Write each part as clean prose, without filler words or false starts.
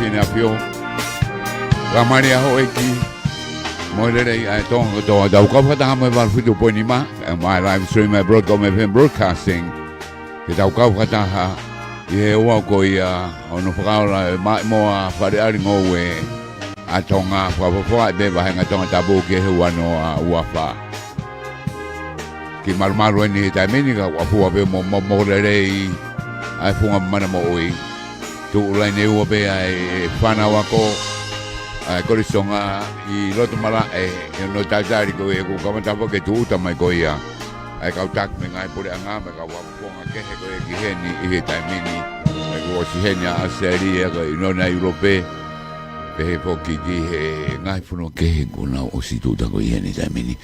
Pina pio Ramaria ho eki Moirei ai Tonga to da ko fata mo bar fitu poinima my live stream my broadcasting ke da ko fata ha ye wa ko ia ono fakaula mo fare ari ngowe a Tonga fa be ba nga Tongatapu ke huano a uafa ki marumaru ni taimini ka wafua pe mo rei ai funga mana mo oi tu ulai ne ua pe ai whana wako ai korisonga i loto mara no taitari ko e ku kamatapa ke tu uta mai ko ia ai kau tak me ngai pore anga me ka wapunga ke he ko e ki heni i he taimini ai ko si heni a seria ko i nona Europe pe he poki ki he ngai funo ke he kuna o si tu ta ko i heni taimini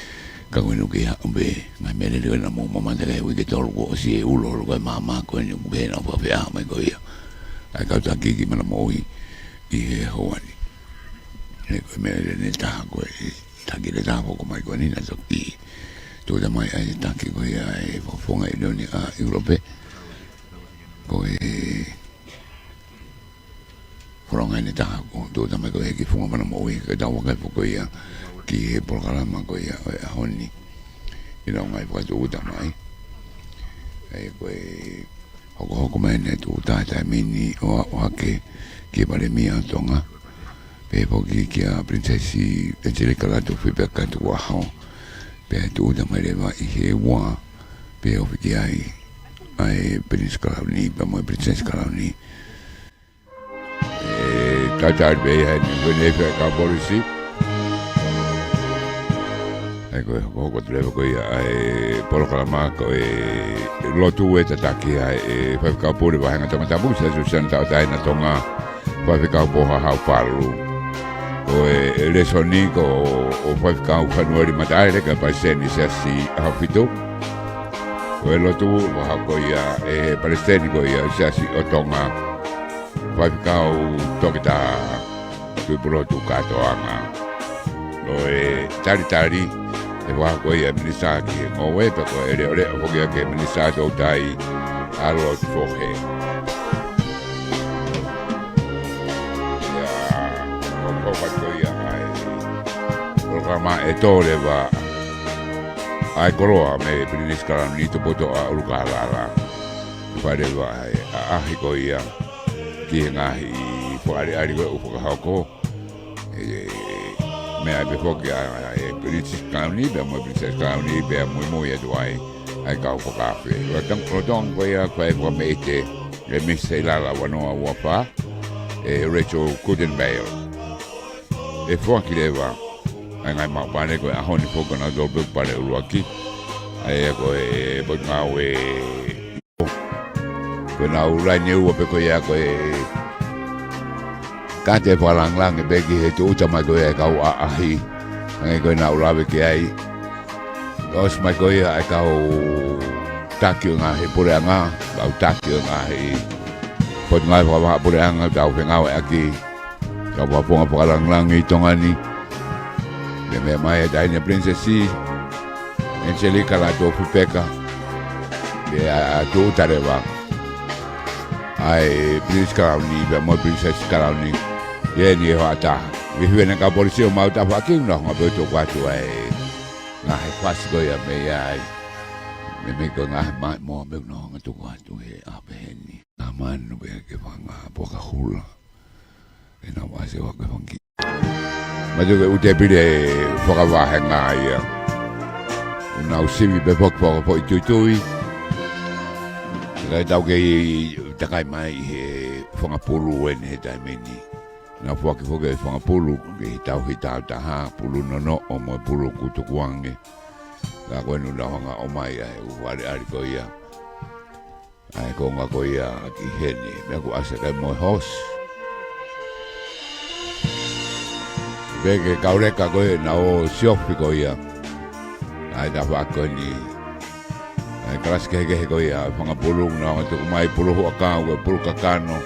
ka wenu ke ha be ngai mele le na mo mama de we ke tolu ko si e ulo ko mama ko ni be na pa pe a mai ko ia ai kau tak ki mana mo i he hoani e ko mele ne ta ko ta ki le ta ko mai ko ni na so ki tu da mai ai tanki ko ia e fonga i doni a Europe ko e fonga ni ta ko tu da mai ko e ki fonga mana mo i ka da wa ko ia ki e programa ko ia e honi i no ngai pa tu da mai e ko e hoko mai ne tu ta mini o ke ki pare mia Tonga pe po ki a princesi Atele Latu fi pe ka tu wa pe tu da mai va i he wa pe o ki ai Prince Kalani pe mo Princess Kalani ta be ha ni ne pe ka polisi ai ko tre ko ai por kalama ko Latu e tataki ai pe ka pole va hanga Tongatapu se su senta na Tonga pa ka po ha paru o le sonico o poi cau fanuari matare che poi ni se si hafito quello tu ha coia e palestini coia se si o Tonga poi cau tokita tu pro tu kato anga no tari e va coia ministaki o we to ko ele o che ministato dai allo fohe programa e tole va ai koroa me Prince Kalani to poto a ulukala fare va a hiko ia ki ngahi fare ari ko upo hako me ai befo ki ai Prince Kalani be mo Prince Kalani be Moimoi ai ka upo kafe wa tang prodong ko ia ko me te le mise la wano wa pa Rachel couldn't bail e fuaki leva ai ma pare ko a honi foko na do be pare uaki ai ko e bo ma we ko na ura ni u pe ko ya ko ka te palang lang be ki he tu chama ko e ka a hi ai ko na ura be ki ai os mai ko ya ka o takio nga he pore anga ba takio nga he ko nga ba pore anga ta o nga aki ka ba ponga palang lang i tongani le me mai dai ne princesi Atele Latu peka le a tu tareva ai Prince Kalani be mo Princess Kalani ye ni hata vi vene ka polisi o mau ta fa ki no ma be to kwa tu ai na he pas go ya me ai me ko na ma mo be no nga tu kwa tu he a be ni na man no be ke vanga poca hula e na va se va ke vangi ma jo u te pide foka va hanga ia na usimi be pok po itui la tau ke takai mai he fonga pulu ene ta meni na foki fonga pulu ke tau hita ta ha pulu no o mo pulu kutu kuange la kwenu la hanga o mai ai u wale ari ko ia ai ko nga ko ia ki heni me ko asa ka mo hos vege kaureka ko na o siofi ko ia ai da va ko ni ai kras ke ko ia fonga pulu na to mai pulu ho ka o pulu kakano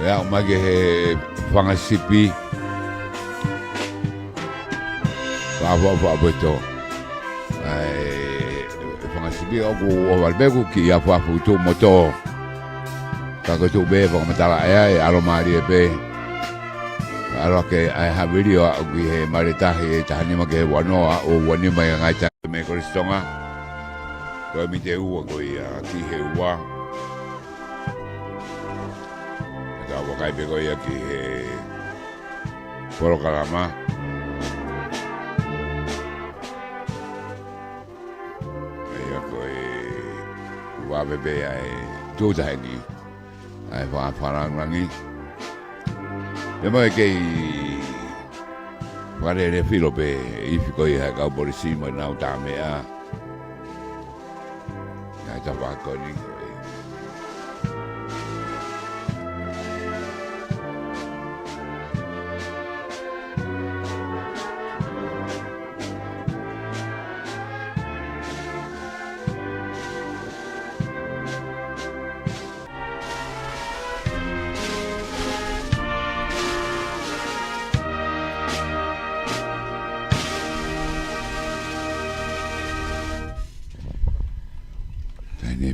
ya ma ke fonga sipi va beto ai fonga sipi o valbegu ki ya fa futu moto ka ko to be va matala ai aromari be alo ke ai ha video o ki he maritahi ta ni ma ke wanoa o wani mai ngai ta me koristonga to mi te u ko ia ki he wa ta wa kai be ko ia ki he poro kalama bebe ai tu tahi ai whaaparang rangi. Te mai kei warere whilo pe iwi koi hai kau borisi mai nau tā mea. Ngai ta whakoni.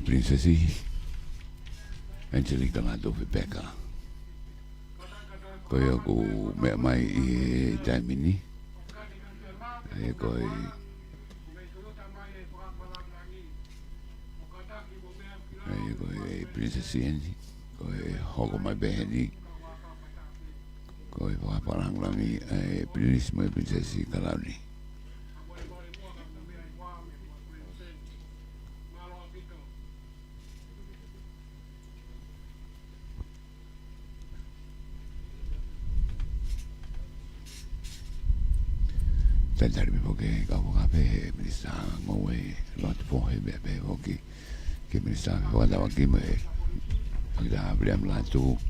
Princesi Angelica Latu Rebecca ko aku me mai I taimini ko Princesi Angie ko hogo mai beheni ko wa parang langi Princesi Kalani Tentare porque kau kape minista Moimoi Latu pohe bebe hoki ke minista wala waki me ada briam Latu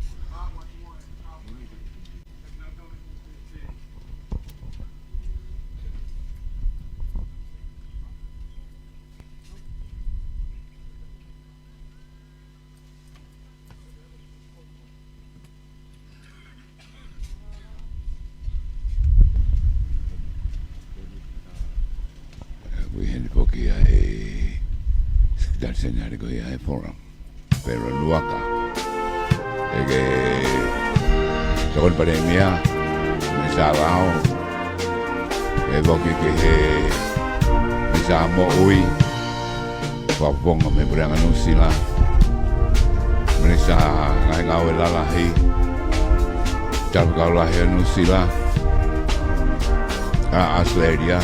sekitar senyari ko ia forum pero luaka que según pandemia me salao que me samo ui papong me berang anusila me sa ngai ngau lalahi tal kau lahi anusila asleria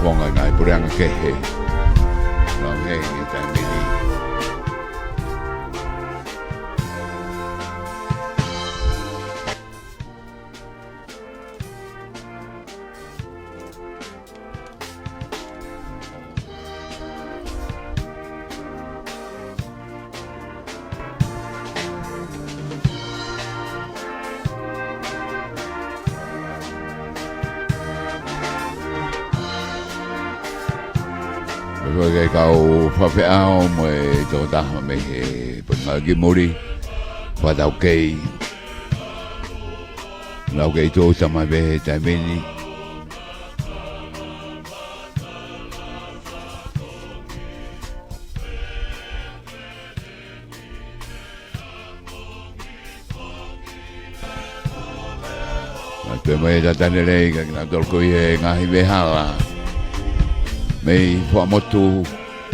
Ponga ngai puranga kehe no hei ni tamini Porque kau whawhiao mo tō taha me he pangagi muri whadau kei lau kei tō tama be taimini Te mai tatane rei ka kina tolko I he ngahi mehala Mei whamotu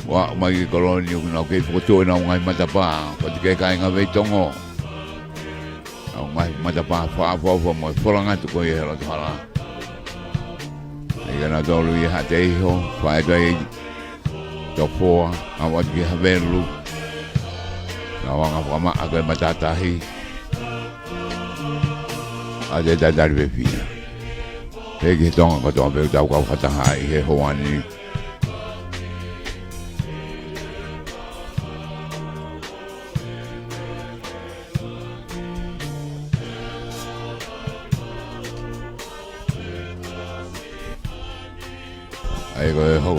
wa mai koloni na ke foto na ngai matapa pa ke kai nga ve tongo ngai matapa fa mo foranga tu ko ye lo tala ai na dolu ye hate ho fa dai to fo a wa ke havelu na wa nga ma aga matata hi a de da dar ve fina e ke tonga ko to be da ko fa ta hai he ho ani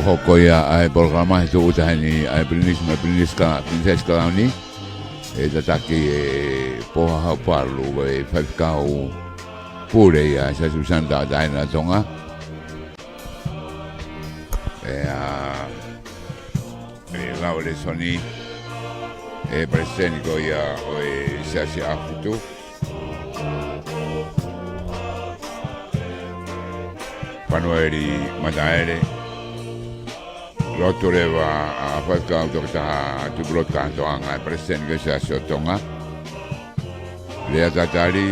Hoko ia ai programa itu utahani ai princesa ni tataki poha palu fafikau pure ia sa susanda daina Tonga lau le soni presenico ia si afitu Panueri Mataere Latu leva a faficau tu broadcast anga presenico si Tonga le tatari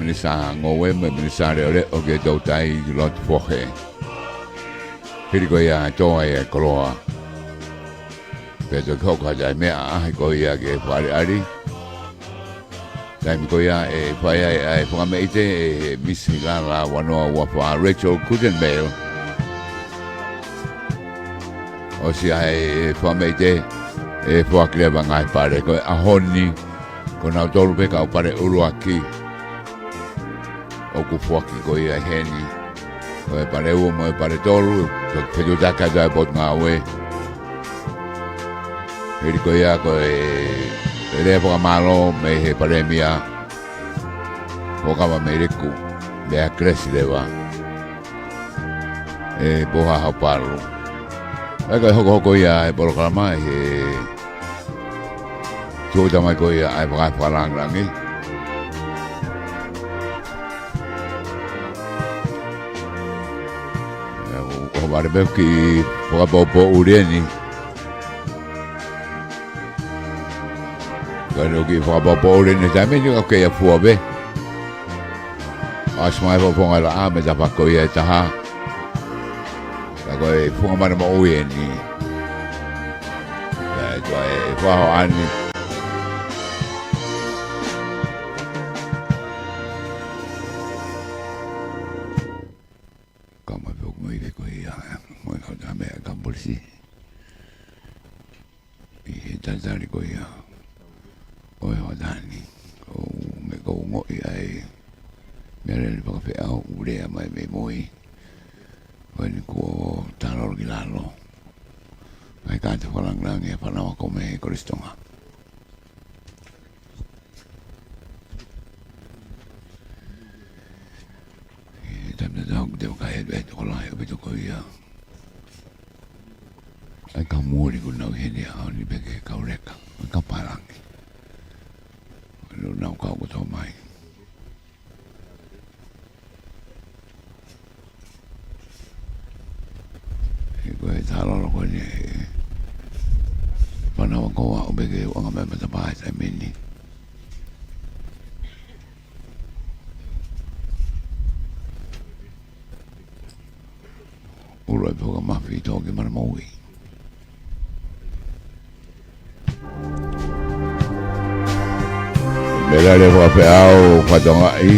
minisa ngowe minisa le o ke tautai lot fohe hiri ko ia tonga ia koloa. Peto koka jai mea ahi ko ia ke whare ari. Taimi ko ia e whai ai whangame ite e misi la wanoa wapua Rachel Kudenmail. O si ai whangame ite e whakireba ngai pare ko ahoni ko nau tolu peka o pare uruaki. O ku whaki ko ia heni. Ko e pare ua mo e pare tolu. Ko petu taka jai bot ngā ue. Hiri ko ia ko e rea whakamalo me he pare mia. Whakama me riku. Mea kresi lewa. E boha hau paru. Eka hoko ia e porokarama he tuota mai ko ia ai whakarangi. Ko vare me ki whakapopo ureni. Kano ki whakapopo ureni tame ni ka ia fuabe. Asmai whaponga la ame ta pako ia e taha. Ko e whangamana ma ui e ni. Tua e whaho ani. Kama pio kumui ko ia. Moi kau ta mea kampolisi. I tantari ko ia. O e hodani. O me kou ngoi ai. Mea rele whakawhi au urea mai me moi. Wani ko talo ki lalo. Ai ka te whalangrang e whanawa ko me koristonga. E tamna tau ki te waka e beto ko lai o beto ko ia. Ai ka muori ko nau hene au ni peke kaureka. Ai ka parangi. Lo nau kau ko tau mai. Ko e tālolo ko ni whanawa koa o beke o anga mea matapae tai mini. Uro e poka mawhi tōki mana maui. Mera le whape au whatonga i.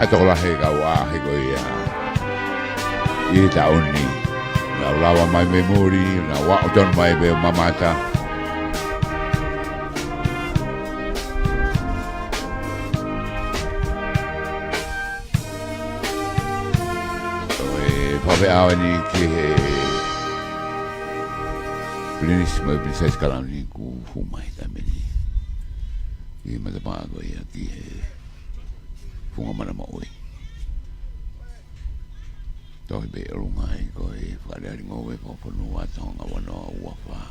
Ato la he ka wa he ko ia. I ta oni. Na lawa mai memori, na wa ton mai be mamata. Pape awani ki he. Blinis mai blises kalani ku fumai tameni. I mata pa ko ia ki he. Funga mana maui. Toi be rungai ko e whare ngowe poponu wa Tonga wanoa uawha.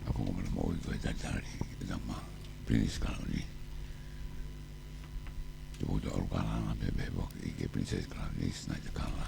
Ako ngomong mo ko tatari nama Princess Colony. Tu do kala na bebe bok i Princess Colony na kala.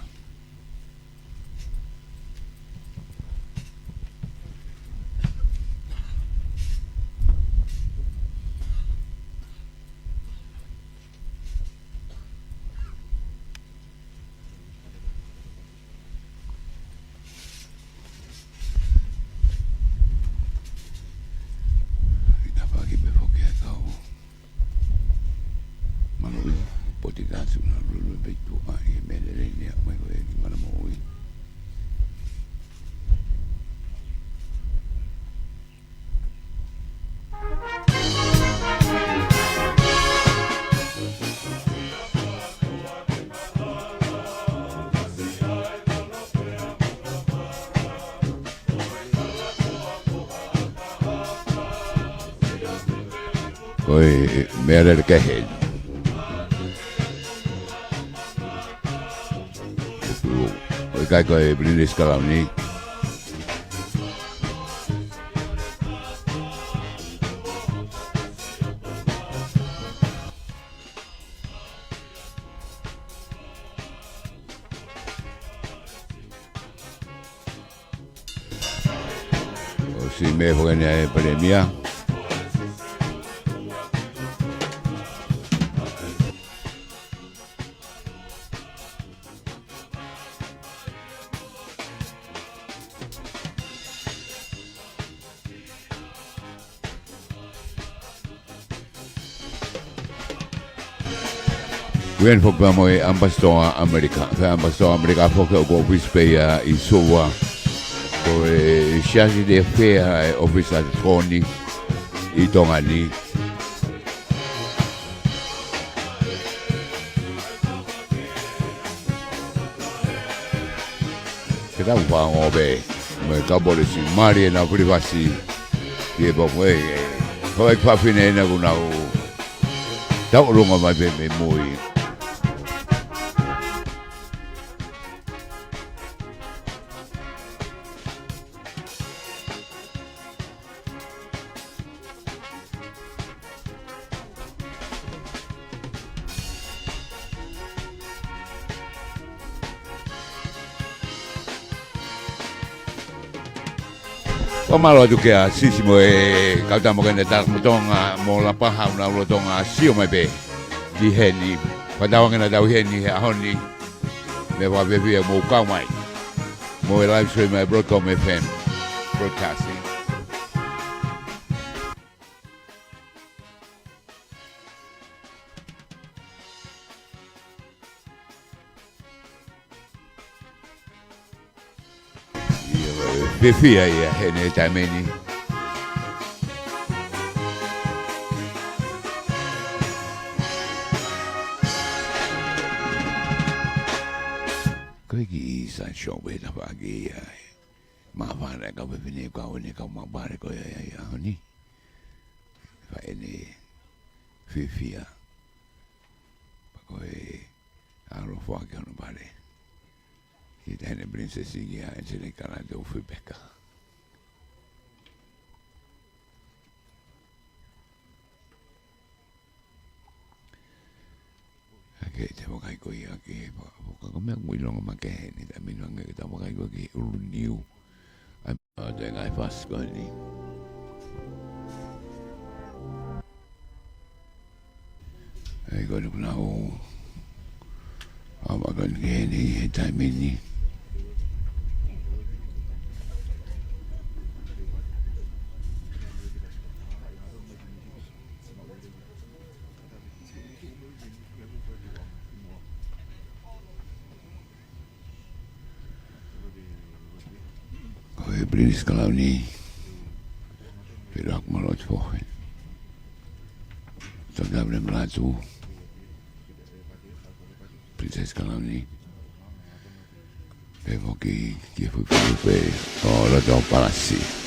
Oi, merda que é oi, cai com a Princess Colony. Si me fue en la premia. Wen fok ba mo ambassador Amerika, ambassador Amerika fok go office i sowa ko charge d'affaires office at Tony i Tonga ni. Kita upa ngobe, me kabole si mari na privasi ye bo we ko ek pa fine na kuna o tau runga mai be me moi. O malo tu ke a sisi mo e kauta mo kene tak mo tonga mo la paha una lo tonga sio mai be di heni padawang na daw heni a honi me wa be mo ka mai mo live stream my broadcom FM broadcasting Befia ya hene tameni ko ki sa show be ta pagi ya ma va na ka be ni ka ni ka ma ba ko ya ni fa ene fifia ko e aro fo ka no bare i henne prinsessiga en sin kalla då för Becka. Okej, det var kai koi aki, ko me ngui longa make ni ta min wanga ta mo kai ko ki renew. Ai te ngai fast ko ni. Ai ko na o. Ama kan ni ta min ni. British Colony. Virak malot fohin. Tonga Latu, Princess Kalani, Pevoki, Kifupe, or Latu Palasi.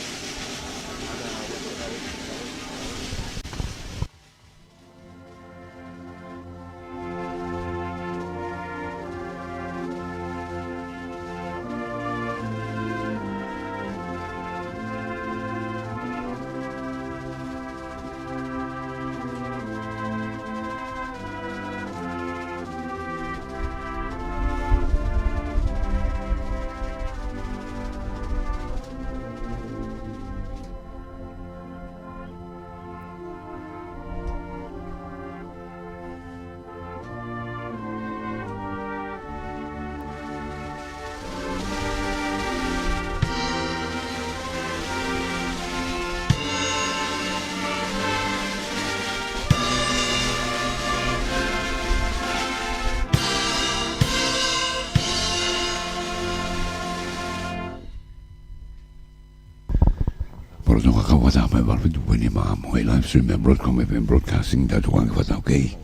Moimoi live stream and broadcasting that one was okay.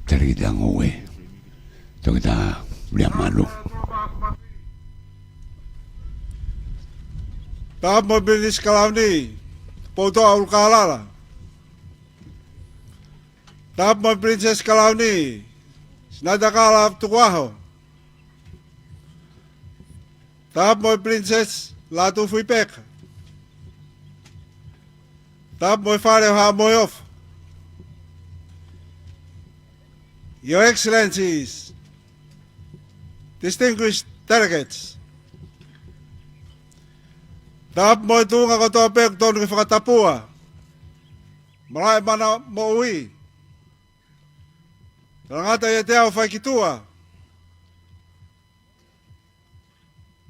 Tari dang owe. Tongatapu liamalu. Tahap mabilis kalawni. Poto aulkalala. Tahap mo Princess Kalawni. Sinadakala tukwaho. Tahap mo Princess Latu Fuipek. Tahap mo Fare Ha Moyof. Your Excellencies, distinguished delegates, tahap mo Tunga ko topek Tongatapua. Maraming mana mo uwi. Langata yateao Faikitua.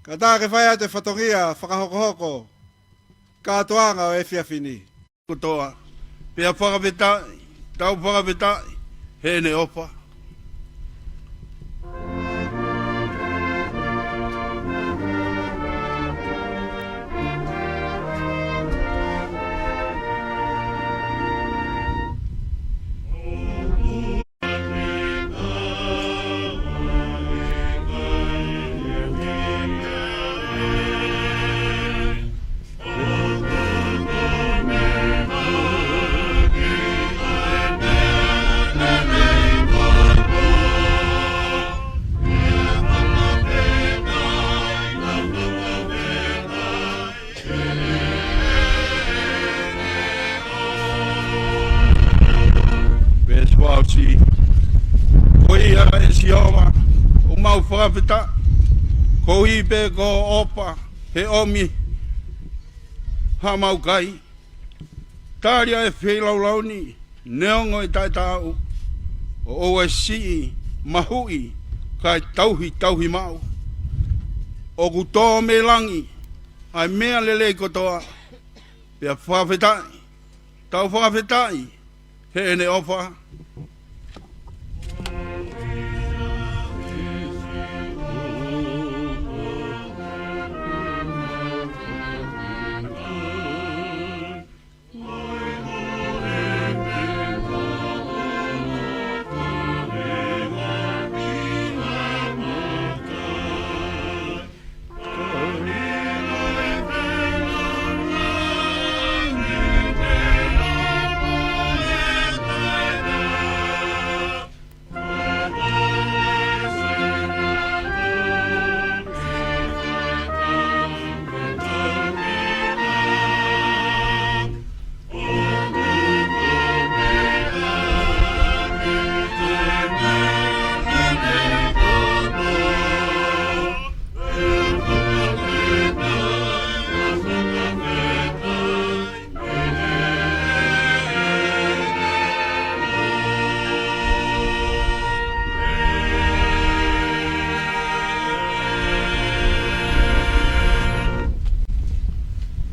Kata ke faya te fatongia whakahokohoko. Katoanga o efiafini. Kutoa. Pia whakaweta, tau whakaweta, hene opa. Si koi ara e sioma o mau whakawhita koi pe ko opa he omi ha mau kai tāria e whelaulau neongo i tai tāu o OSC mahui kai tauhi mau o kutoa me langi ai mea lele kotoa pia whakawhitai tau whakawhitai he ene opa.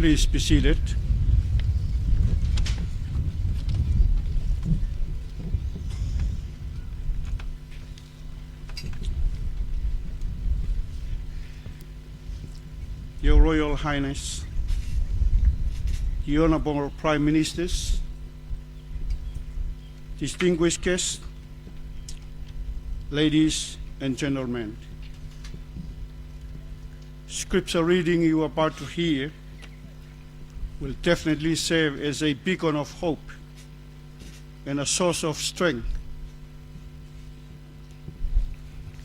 Please be seated. Your Royal Highness, the Honorable Prime Ministers, distinguished guests, ladies and gentlemen. Scripture reading you are about to hear will definitely serve as a beacon of hope and a source of strength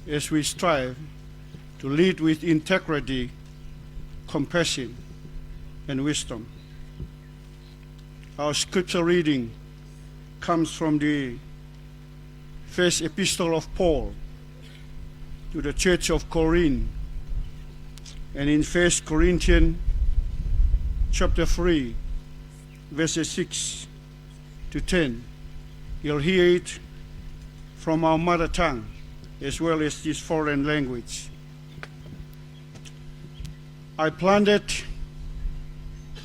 as we strive to lead with integrity, compassion, and wisdom. Our scripture reading comes from the first epistle of Paul to the Church of Corinth, and in 1 Corinthians chapter 3, verses 6 to 10. You'll hear it from our mother tongue as well as this foreign language. I planted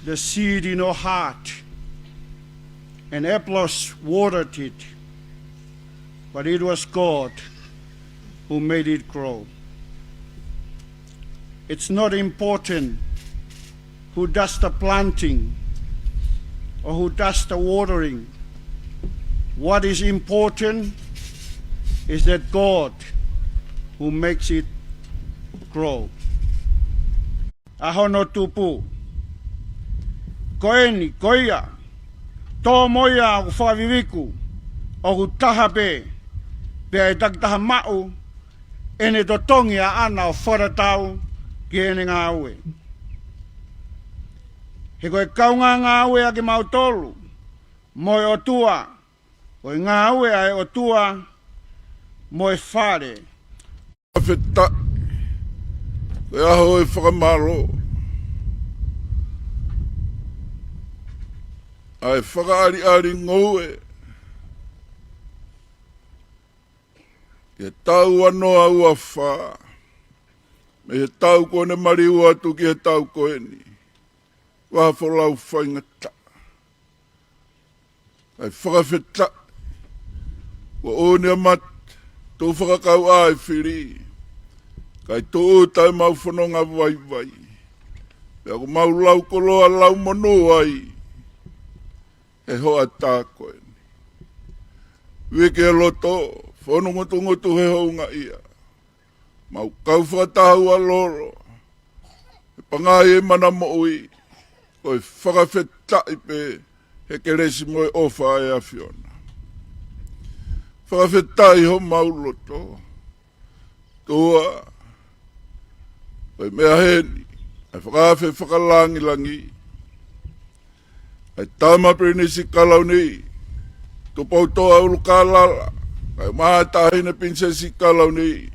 the seed in your heart, and Apollos watered it, but it was God who made it grow. It's not important who does the planting or who does the watering. What is important is that God who makes it grow. Ahono tupu. Koeni, koia, tō moia o whaviwiku, o hu taha pe e taktaha mau, ene to tongi a ana o wharatau ki ene ngā ue. He koe kaunga ngā ue a ki mautolu, moe o tua, koe ngā ue ai o tua, moe whare. Awheta, koe aho e whakamaro. Ai whakaari ngoue. Ke tau anoa ua wha. Me he tau kone mari ua atu ki he tau koeni. Waha whalau whaingata. Ai whakawheta. Wa one amat. Tō whakakau ai whiri. Kai tō utai mau whanonga vai vai. Pea ko mau lau koloa lau mono ai. E hoa tā koe. Weke loto, whanongotu he hounga ia. Mau kau whakatahu a loro. E pangai e mana mo ui. Koe whakawhetai pe he keresi moe ofa e a whiona. Whakawhetai ho mau loto. Toa. Koe mea heni. E whakawhe whakalangi langi. Ai tama prene si kalau ni, tu pau toa ulu kalala, ai maha hina pinse si kalau ni.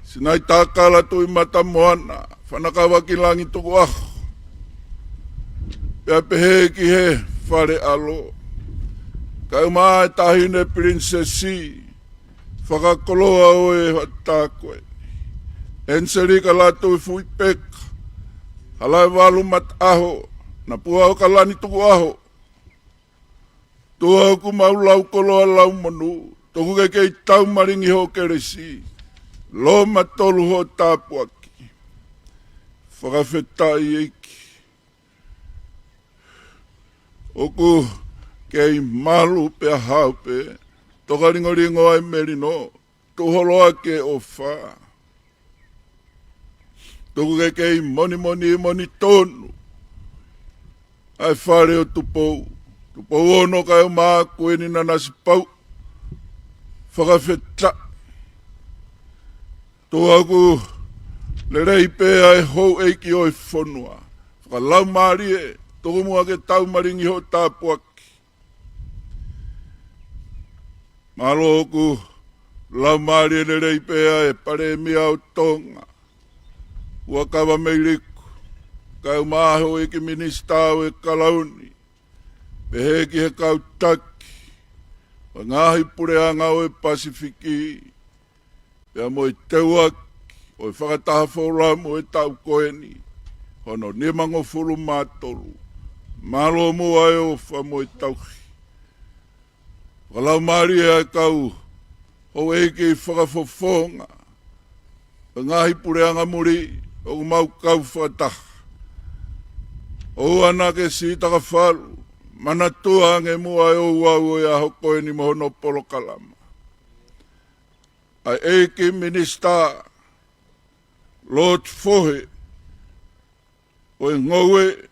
Sinai takala tu mata moana, whanakawa ki langi tuku aho. Pea pehe ki he, whare alo. Kai maha hina pinse si, whakakoloa oe hatakoe. Enserika latu fui peka. Halai walu mat aho, na puao kalani tuku aho. Tua ku mau lau koloa lau manu, toku ke kei tau maringi ho keresi, lo matolu ho tāpuaki. Whakawhetai eiki. Oku kei malu pe haupe, toka ringo ai merino, tuholoa ke o wha. Toku ke kei moni tonu. Ai whare o tupou. Tupou ono kai o maa kueni na nasi pau. Whakawheta. Toku le rei pe ai hou eiki oi whonua. Whakalau maari e. Toku mua ke tau maringi ho tāpuaki. Malo oku lau maari e le rei pe ai pare mia o Tonga. Ua kawa meiriku, kai umaho e ki ministau e kalauni, pehe ki he kautaki, wa ngahi pureanga o e Pasifiki, pea mo e teuaki, o e whakataha whauramu e tau koeni, hono nimango fulu mātolu, malo mo ai o wha mo e tauhi. Walau maari e ai kau, o e ki whakafofonga, wa ngahi pureanga muri, o mau kau whataha. O ana ke si taka whalu, mana tua nge mua e o wau e aho koe ni mohono polo kalama. Ai eiki minista Lord Fohe o e ngoue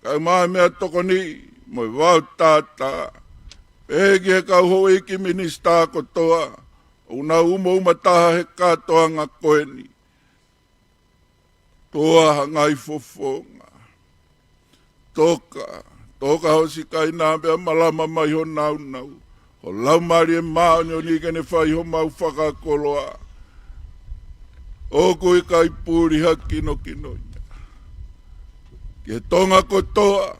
kai maa mea toko ni mo i wau tātā. Pēki he kau ho eiki minista kotoa o na umo umataha he katoa ngā koe ni. Toa hangai fofonga. Toka ho si kai nā mea malama mai ho nau nau. Ho lau mari e maa ni o ni kene whai ho mau whakakoloa. O koe kai pūri ha kino kino. Ke tonga kotoa.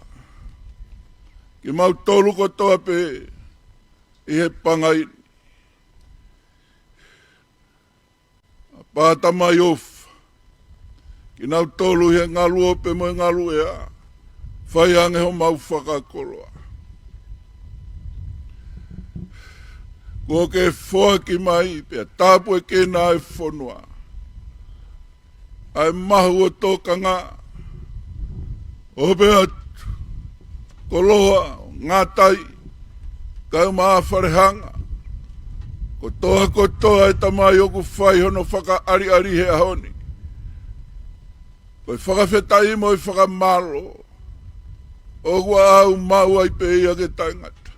Ke mau tolu kotoa pe. I he pangai. Pāta mai ofa. Ki nau tolu he ngalu ope mo ngalu ea. Whai ange ho mau whakakoloa. Ko ke whoa ki mai, pia tāpu e kena e whonua. Ai mahu o tōkanga. Ope atu. Koloa, ngātai. Kau maa wharehanga. Kotoa e tamai oku whai hono whaka ari he ahoni. Koe whakawhetai mo i whakamaro. Oku au mau ai pe ia ke tangata.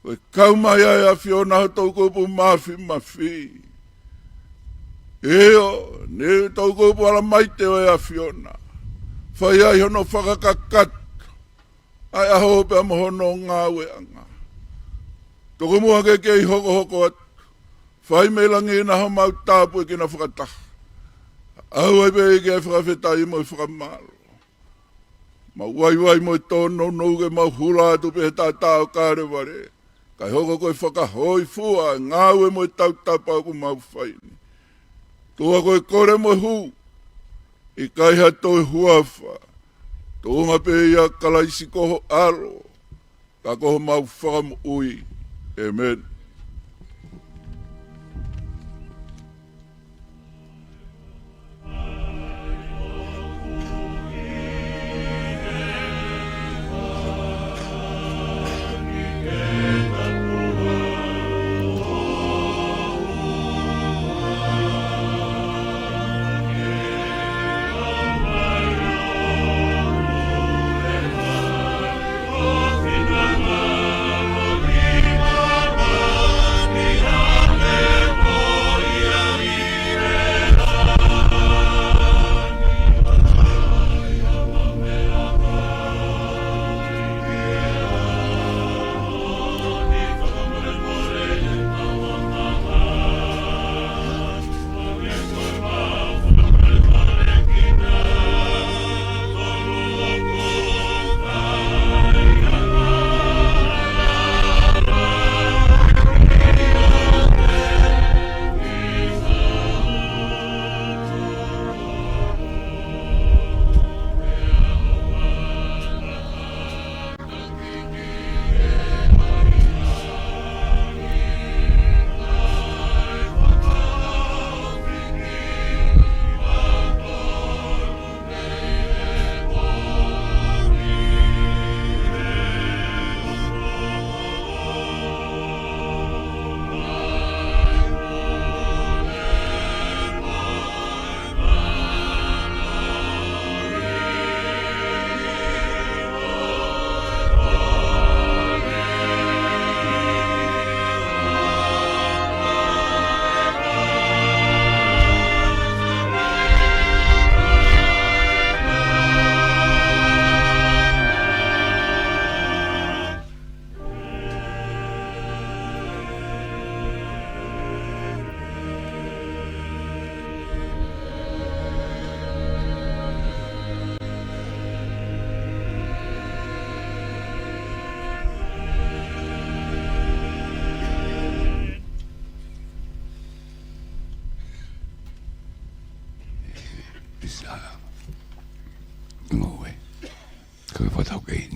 Koe kaumai ai a whiona ho tau kupu MAFFF. Eo, ne tau kupu ala maite o e a whiona. Whai ai hono whakakakat. Ai aho pe amohono ngā weanga. Toko mua ke kei hoko atu. Whai me langi na ho mau tāpu e kina whakataha. Au ai pe ke whakawhetai mo i whakamaro. Ma wai mo i tōno nou ke mau hula atu pe he tātao kāre ware. Kai hoko koe whakahoi fua, ngāue mo i tautapa ku mau whaini. Tua koe kore mo hu, i kai hato e huafa. Tōnga pe ia kalaisi koho aro, ka koho mau whakam ui. Amen.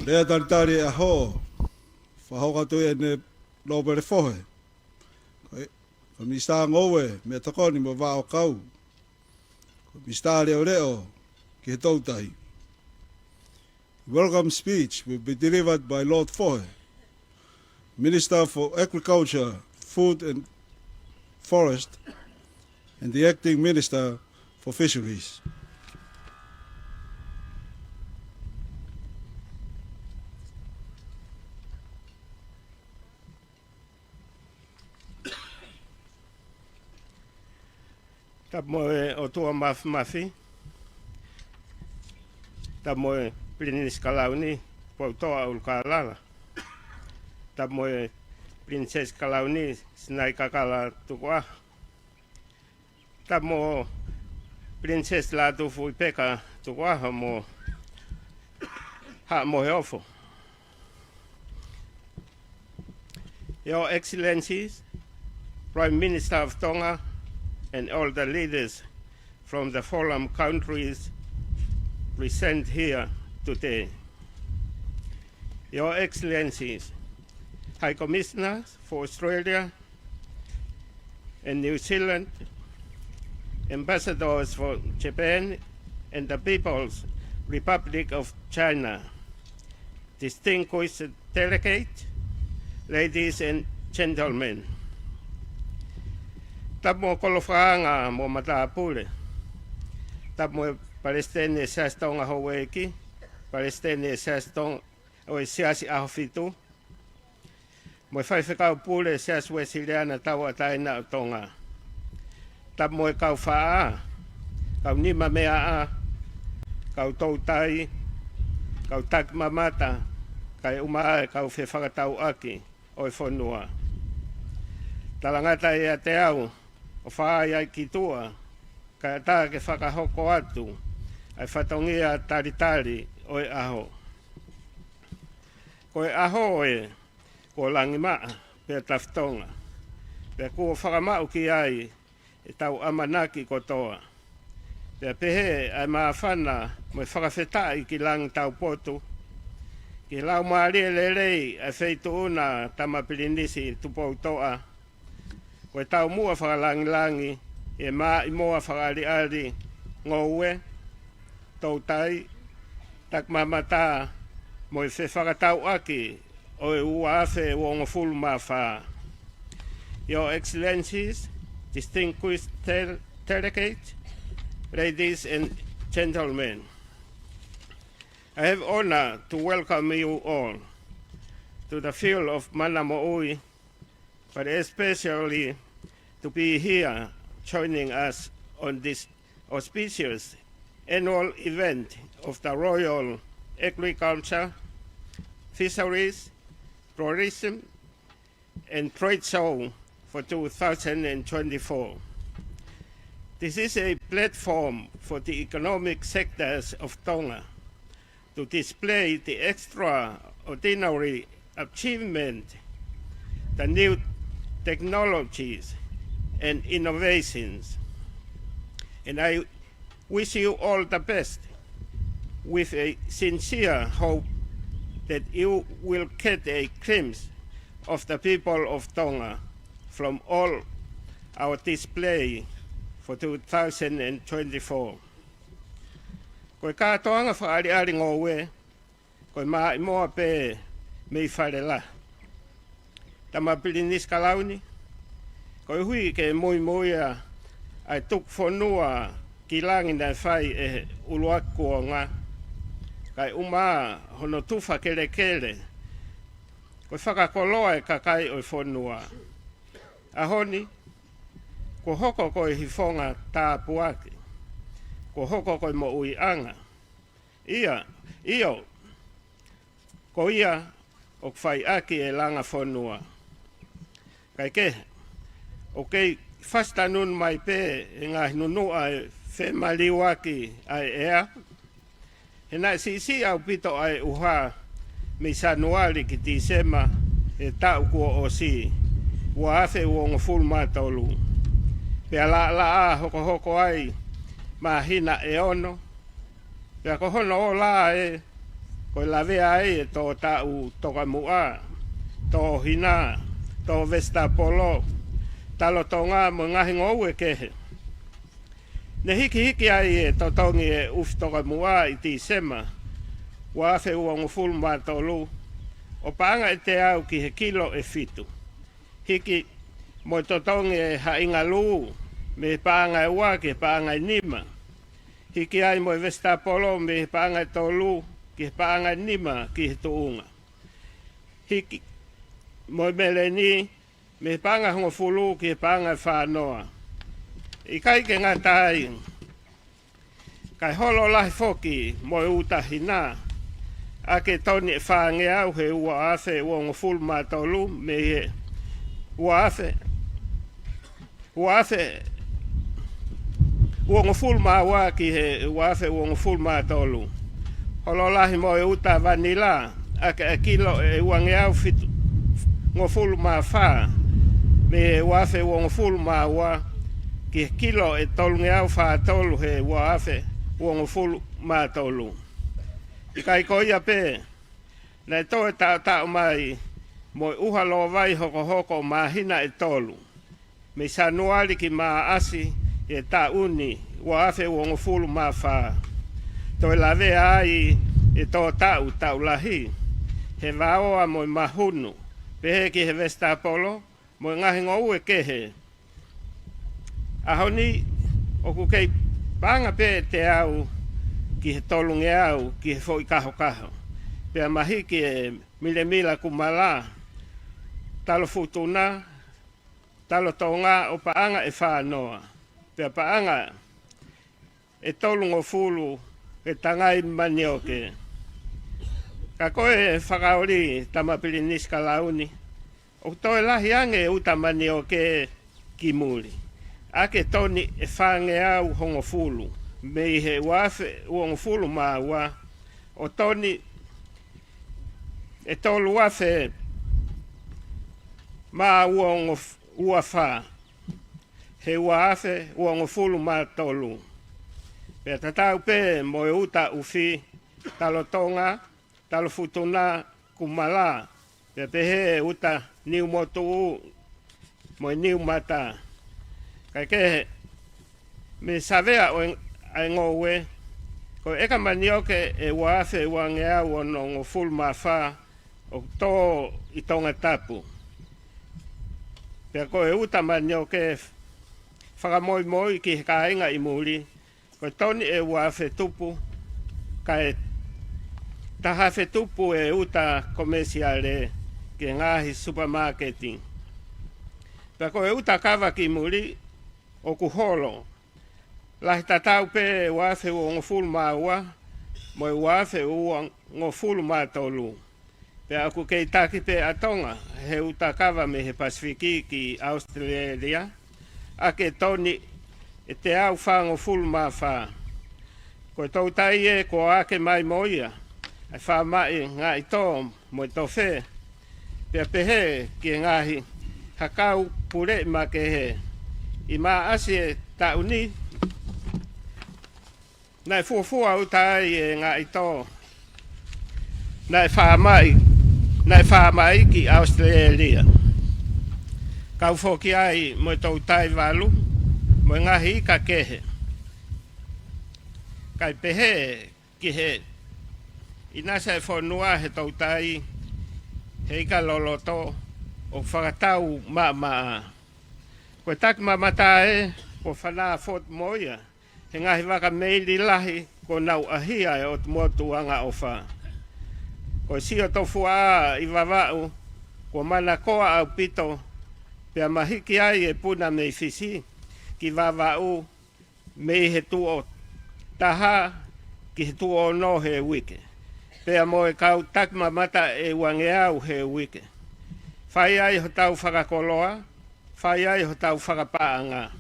Rea taritari a ho, whahoka tu e ne lopere fohe. Ko mista ngowe, me takoni mo vao kau. Ko mista leo ki he tautai. welcome speech will be delivered by Lord Fohe, Minister for Agriculture, Food and Forest, and the Acting Minister for Fisheries. Ta moe o tua mafi. Ta moe Prinis Kalauni, po toa ulkalala. Ta moe Princess Kalauni, sinai kakala tukua. Ta mo Princess Latu fui peka tukua mo ha mo heofo. Your Excellencies, Prime Minister of Tonga, and all the leaders from the forum countries present here today. Your Excellencies, High Commissioners for Australia and New Zealand, Ambassadors for Japan and the People's Republic of China, distinguished delegates, ladies and gentlemen. Tamo kolofanga mo matapule. Tamo Palestine sastong ahoweki. Palestine sastong o siasi ahofitu. Mo faifekau pule sias wesiliana tawa taina Tonga. Tamo kau faa. Kau nima mea a. Kau toutai. Kau tak mamata. Kai umaa kau fefakatau aki. Oi fonua. Talangata ia te au. O whaia ki tua, ka tā ke whakahoko atu, ai whatongia taritari o e aho. Ko e aho e, ko langi maa, pia taftonga. Pia kua whakamau ki ai, e tau amanaki kotoa. Pia pehe ai maa whana, mo e whakawhetai ki langi tau potu. Ki lau maaria lelei, ai wheitu una tamapirinisi tupou toa. Ko tau mua whakalangi-langi, e maa i moa whakari-ari ngoue, tautai, tak mamata, mo i whakatau aki, o e ua awhe o ngofulu maa whaa. Your Excellencies, distinguished delegates, ladies and gentlemen, I have honor to welcome you all to the field of Manamo'ui, but especially to be here joining us on this auspicious annual event of the Royal Agriculture, Fisheries, Tourism and Trade Show for 2024. This is a platform for the economic sectors of Tonga to display the extraordinary achievement, the new technologies and innovations. And I wish you all the best with a sincere hope that you will get a glimpse of the people of Tonga from all our display for 2024. Koe kātoanga whaari ngowe, koe maa i moa pē mei wharela. Tama Prinis Kalauni, koe hui ke Moimoi ai tuk whanua ki langi nei whai e uluakua ngā. Kai uma hono tufa kere kere, koe whakakoloa e kakai oi whanua. Ahoni, ko hoko koe hifonga tāpu ake, ko hoko koe mo ui anga. Iyo, ko ia o whai aki e langa whanua. Kai ke, o kei whastanun mai pē e ngā hinunua e whemaliwaki ai ea. He nai si au pito ai uha me sanuari ki Tisema e tau kua o si. Ua awhe uongo full matolu. Pea la a hoko ai ma hina e ono. Pea ko hono o la e koe la vea e tō tau toka mua, tō hina, tō vesta polo, talo tō ngā mo ngahi ngou e kehe. Ne hiki ai e tō tongi e uf toka mua i Tisema, ua fe ua ngofulu mātolu, o paanga e te au ki he kilo e fitu. Hiki mo totongi e hainga luu, me paanga e ua ki paanga e nima. Hiki ai mo e vesta polo me paanga e tolu, ki paanga e nima ki he tuunga. Hiki mo mele ni, me paanga ngofulu ki paanga e whanoa. I kai ke ngatai, kai holo lahi foki mo e utahina, ake toni e whaange au he ua afe ua ngofulu mātolu me he ua afe ua ngofulu māua ki he ua afe ua ngofulu mātolu. Holo lahi mo e uta vanila, ake a kilo e uange au fitu ngofulu mā me he ua afe ua ngofulu māua ki kilo e tolunge au whaatolu he ua afe ua ngofulu mātolu. I kai koia pē, nei tō e tau mai mo uha lo vai hoko mahina e tolu. Me sanuari ki mā asi e tā uni ua afe ua ngofulu mā whā. Tō e lawe ai e tō tau lahi. He waoa mo i mahunu, pehe ki he vesta polo, mo i ngahi ngou e kehe. Ahoni, oku kei panga pē te au, ki he tolunge au, ki he fo i kaho. Pea mahi ki e mila kumala, talo futuna, talo tonga o paanga e whanoa. Pea paanga e tolungo fulu e tangai manioke. Ka koe whakaori tamapili niska launi, o toi lahi ange uta manioke ki muri. Ake toni e whange au hongo fulu. Me he wafe uong fulu māua, o toni e tolu wafe mā uong ua whā. He wafe uong fulu mā tolu. Pea tatau pē mo e uta ufi, talo tonga, talo futuna kumala. Pea pehe uta niu motu u, mo e niu mata. Kai kehe, me savea o ai ngowe, ko eka manioke e wafe wange au ono ngofulu mawha o tō i Tongatapu. Pea ko e uta manioke whakamoimoi ki he kāinga i muri, ko toni e wafe tupu, ka e tahawhe tupu e uta komesiale ki ngahi supermarketing. Pea ko e uta kawa ki muri o kuholo, lahi tatau pē wafe ua ngofulu māua, mo wafe ua ngofulu mātolu. Pea aku kei taki pē a Tonga, he utakawa me he Pasifiki ki Australia, ake toni e te au wha ngofulu mawha. Ko tau tai e ko ake mai moia, ai wha mai ngā i tō mo i tō whē. Pea pehe ki ngahi hakau pure ma ke he. I mā asi e tauni, nai fuafua utai e ngā i tō. Nai wha mai ki Australia. Kau whoki ai mo i tau tai walu, mo i ngahi ika kehe. Kai pehe ki he, i nasa e whanua he tau tai, he ika loloto o whakatau maa. Koe tak mamata e, ko whanā fot moia, he ngahi waka meili lahi ko nau ahia e o motu anga o wha. Ko sio tofu a i wawau, ko mana koa au pito, pea mahiki ai e puna mei fisi, ki wawau mei he tuo taha, ki he tuo no he wike. Pea mo e kau tak mamata e wange au he wike. Whai ai ho tau whakakoloa, whai ai ho tau whakapaanga.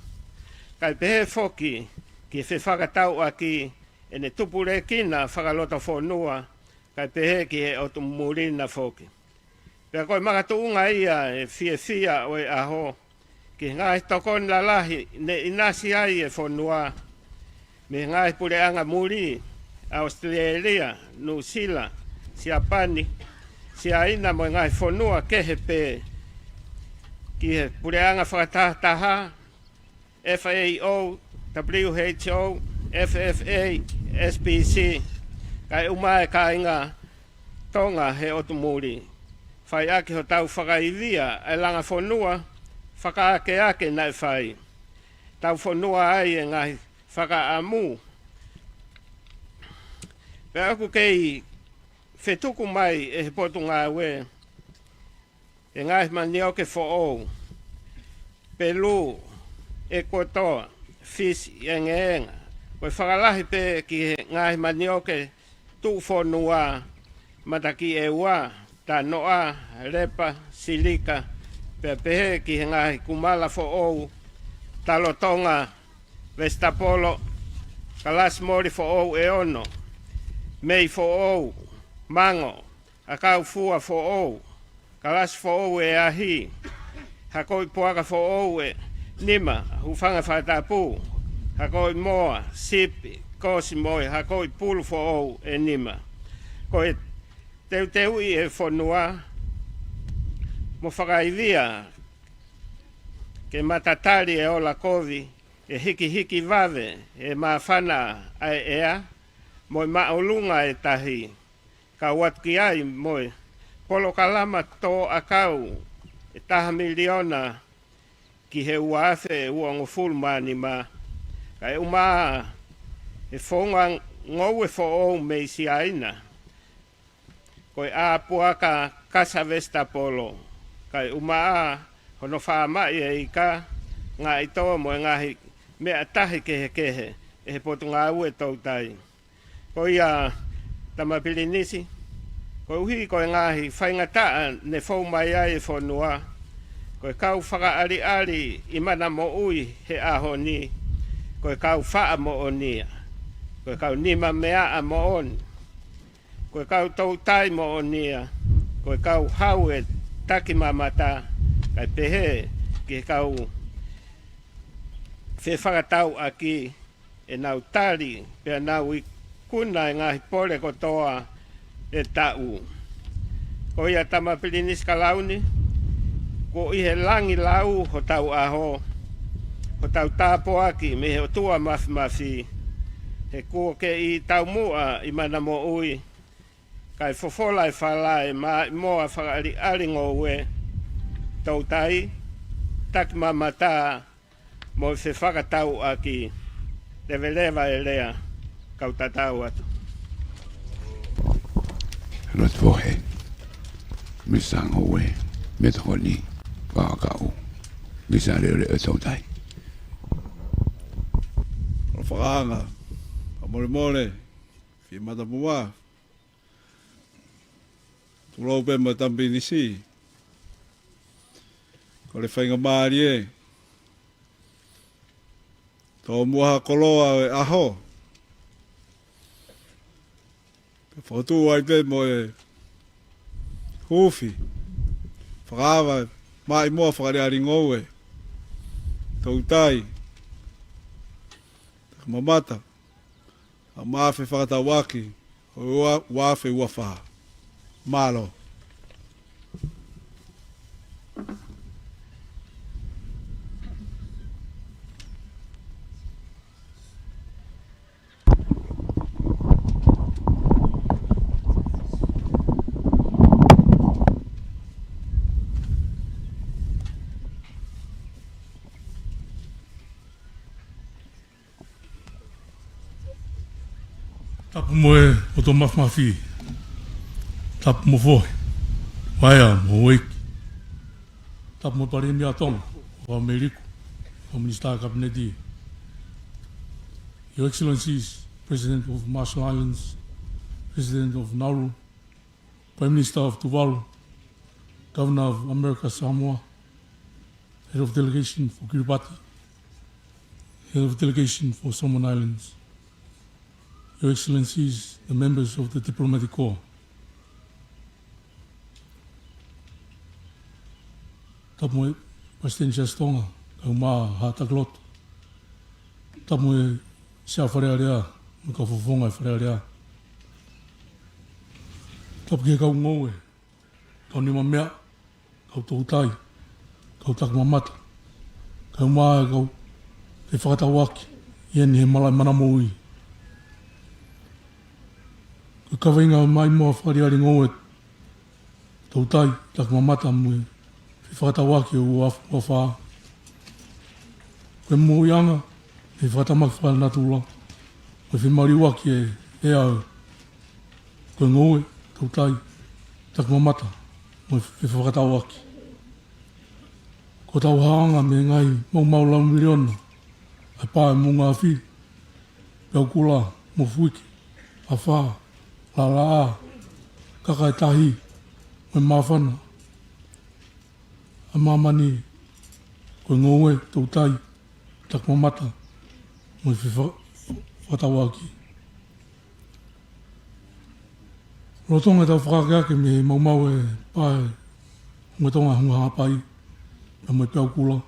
Kai pehe foki, ki he whakatau aki, e ne tupure kina whakalota whonua, kai pehe ki he o tumurina foki. Pea koe makatuunga ia e fia o e aho, ki ngai tokon la lahi, ne inasi ai e whonua, me ngai pureanga muri, Australia, New Zealand, Siapani, Siaina mo ngai whonua kehe pe, ki he pureanga whakataha, FAO, WHO, FFA, SPC, Kai umae ka inga Tonga he otumuri. Whai ake ho tau whakaivia e langa whanua, whakaake ake nai whai. Tau whanua ai e ngai whakaamu. Pe aku kei whetuku mai e he potu ngā we. E ngai mani oke who'ou. Pelu, e kotoa, fisi, e ngeenga. Koe whakalahi pe ki ngai mani oke tu whanua mataki e ua. Ta noa, repa, silika, pe pehe ki ngai kumala who'ou. Talo Tonga, Vestapolo, kalas mori who'ou e ono. Mei who'ou, mango, akau fua who'ou. Kalas who'ou e ahi. Hakoi puaka who'ou e nima, hufanga whatapu. Hakoi moa, sipi, kosi moi, hakoi pulu who'ou e nima. Koe teu i e whanua, mo whakaivia, ke matatari e ola kovi, e hiki vave, e mawhana ai ea, moi maolunga e tahi, ka watki ai moi, polo kalama tō akau, e taha miliona, ki he uafe e uango fulmani ma, ka e umaa, e whonga ngau e who'ou mei si aina, koe a puaka kasa Vestapolo, kai umaa hono whaamai e ika ngā itoa mo e ngahi mea tahi kehe, e he potu ngā ue tautai. Koe ia tamapili nisi, koe uhi koe ngahi whaingataa ne whau mai ai e whanua, koe kau whakaari i mana mo ui he aho ni, koe kau whaa mo o nia, koe kau nima mea a mo oni, koe kau tautai mo o nia, koe kau hau e taki mamata, kai pehe ki kau whewhakatau aki e nau tari, pia nau i kuna e ngahi pole kotoa e tau. Ko ia tamapili niska launi, ko i he langi lau ho tau aho, ho tau tāpo aki me he o tua mafi, he kua ke i tau mua i mana mo ui, kai fofola e whalai ma i moa whakaari ngoue, tau tai, tak mamata mo i whakatau aki, lewa e lea, kau tatau atu. Rot fohe, misango we, metoni, whakau, misare re tau tai. Whakaanga, a Moimoi, fi matamua, tulau pe matampi nisi, ko le whainga maari e, tō muaha koloa e aho, pe whakatu ai pe mo e hufi, whakaawa, mai mua whakareari ngou e, tau tai, mamata, a MAFFF whakatawaki, o wafe uawha, malo. Tapu moe o tō mawhi, tapu mo fohi, waia mo oiki, tapu mo pare mea tonga, o Ameriku, o Minister Kabineti, Your Excellencies, President of Marshall Islands, President of Nauru, Prime Minister of Tuvalu, Governor of America Samoa, Head of Delegation for Kiribati, Head of Delegation for Solomon Islands, Your Excellencies, the members of the Diplomatic Corps, Tapu e President Tonga, ka umaa hātakloto, tapu e sia wharearea, me ka whawhonga e wharearea. Tapu ke kau ngou e, kau nima mea, kau tōu tai, kau taku mamata, ka umaa e kau te whakatawaki, ieni he malai mana mo ui. Ko kawainga mai moa whariari ngoe tau tai, tak mamata mui, whakatawaki o wha. Koe mo ianga, e whakatamaki whale natula, koe whimariwaki e au, koe ngoe tau tai, tak mamata, mo whakatawaki. Ko tau haanga me ngai mau lau miliona, ai pāe mo ngā whi, pēu kula, mo fuiki, a wha, la a, kakai tahi, me mawhana. A mamani, koe ngoe tau tai, tak mamata, mo whakatawaki. Rotonga tau whakakeake me mau e pāe, hunga tonga hunga hapai, a mai pēu kula.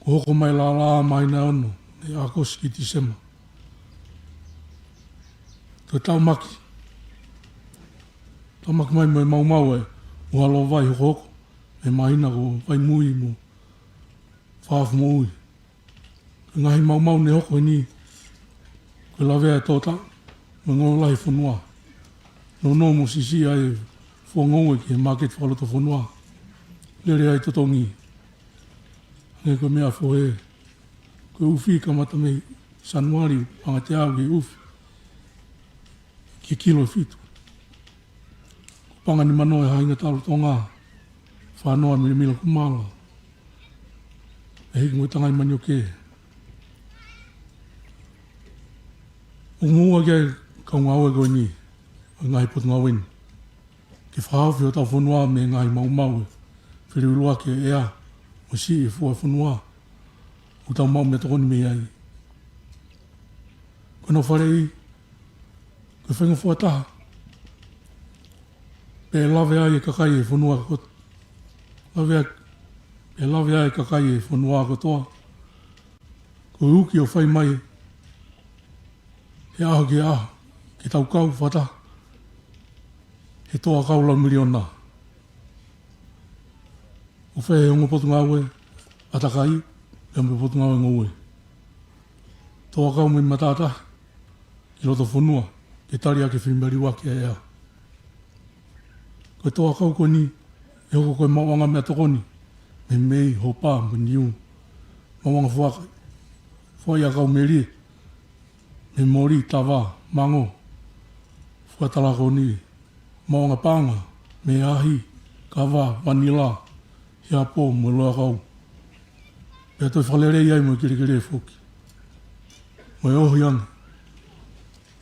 Ko hoko mai la mai na ono, e akos ki tisema. Ko tau maki. Tau maki mai mai mau e, uhalo vai hoko, e mahina ko vai mui mo, whaafu mo ui. Ko ngahi mau ne hoko ni, ko lawea e tōta, me ngō lahi whanua. No mo sisi ai, whangoe ki e market whaloto whanua. Lere ai totongi. Nge ko mea whohe, ko uwhi ka mata mei Sanuari, panga te au ki uwhi, ki kilo whitu. Ko panga ni mano e hainga talo tonga, whanoa mila kumala. E hiki ngoi tangai manio ke. O mua kia kau ngau e koe ni, o ngai pot ngau eni. Ki whahawhi o tau whanua me ngai mau e, whiri ulua ke ea, o si e fua whanua, o tau mau me tokoni me ai. Ko no wharei, ko whenga fua taha, pe lawe ai e kakai e whanua kot. Lawe ai e kakai e whanua kotoa. Ko uki o whai mai, he aho ki tau kau whata, he toa kau lau miliona. O whee hongo potu ngāwe, atakai, e me potu ngāwe ngōwe. Toa kau me matata, i roto whanua, ke tari ake whimbari waki ea. Koe toa kau ko ni, e hoko koe mawanga mea tokoni, me mei, hopa, me niu, mawanga whakai. Whai a kau me rie, me mori, tawa, mango, whakatala ko ni, mawanga panga, me ahi, kawa, vanila, hea pō, mo loa kau. Pea toi whalerei ai mo i kere whoki. Mo e ohi anga.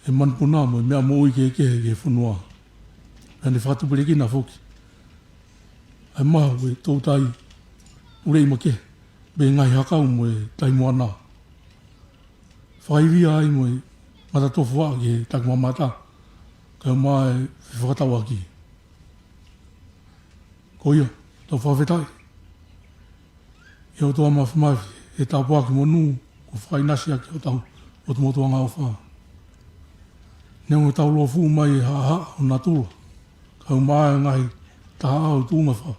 E manpuna mo i mea mo ui ke whanua. Pea ne whakatupere kina whoki. Ai maha we tō tai urei mo ke. Be ngai hakau mo e tai moana. Whaiwia ai mo e matatofu a ke tak mamata. Ka maa e whakatawa ki. Ko ia. Tau whawhetai. E o toa mawhimawi, e tau pāki monu, ko whainasi ake o tau, o tumotua ngā o wha. Neu tau loa fu mai e haa o nā tula. Kau maa e ngai taha au tūnga wha.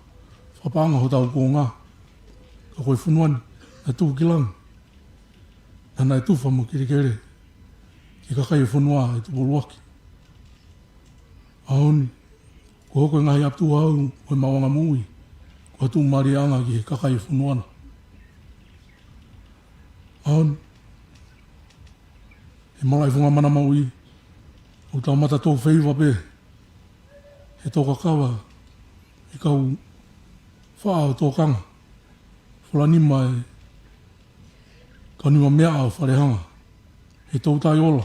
Whapanga ho tau kō ngā. Ka koe whunuani, na tū ki lang. Nana e tūwha mo kere. Ki kakai e whunua e tupo luaki. Ahoni, ko hoko e ngai aptu au, koe mawanga mui. Ko atu mari anga ki kakai e whunuana. Ahoni, e malai whunga mana maui, o tau mata tō wheiwa pe, he tō kakawa, e kau whaa o tō kanga, whulanima e, kau nima mea au wharehanga, he tō tai ola,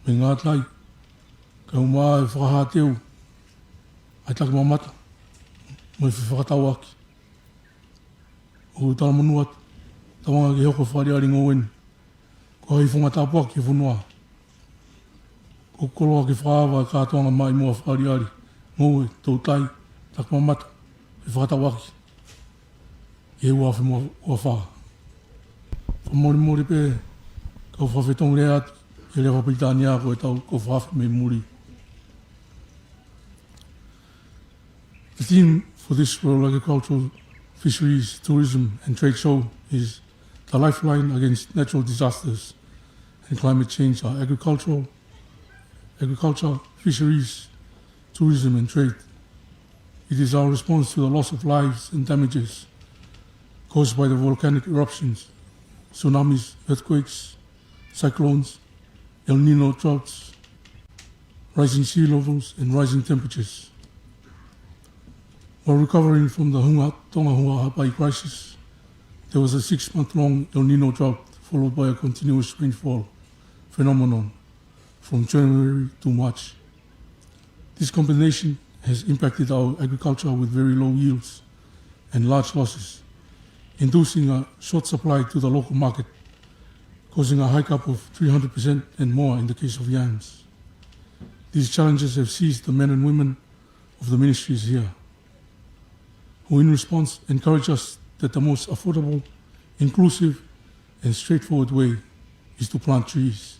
me ngā tai, kau maa e whakahāteu, ai taki mamata, mo e whakatau aki. O tala manu atu, tawanga ki hoko whariari ngō weni, ko hei whunga tāpua ki whunua. Ko koloa ki whaawa e kātoanga mai mua whariari, ngō e tō tai, taki mamata, e whakatau aki. E ua whi mua whaa. Whamori pe, kau whawhetong rea atu, e rea whapitani a koe tau, ko whawhi me muri. The theme for this World Agricultural, Fisheries, Tourism and Trade Show is the lifeline against natural disasters and climate change are agricultural agriculture, fisheries, tourism and trade. It is our response to the loss of lives and damages caused by the volcanic eruptions, tsunamis, earthquakes, cyclones, El Nino droughts, rising sea levels and rising temperatures. While recovering from the Tonga Hawaii crisis, there was a 6-month-long El Nino drought followed by a continuous rainfall phenomenon from January to March. This combination has impacted our agriculture with very low yields and large losses, inducing a short supply to the local market, causing a hike up of 300% and more in the case of yams. These challenges have seized the men and women of the ministries here, who in response encourage us that the most affordable, inclusive, and straightforward way is to plant trees.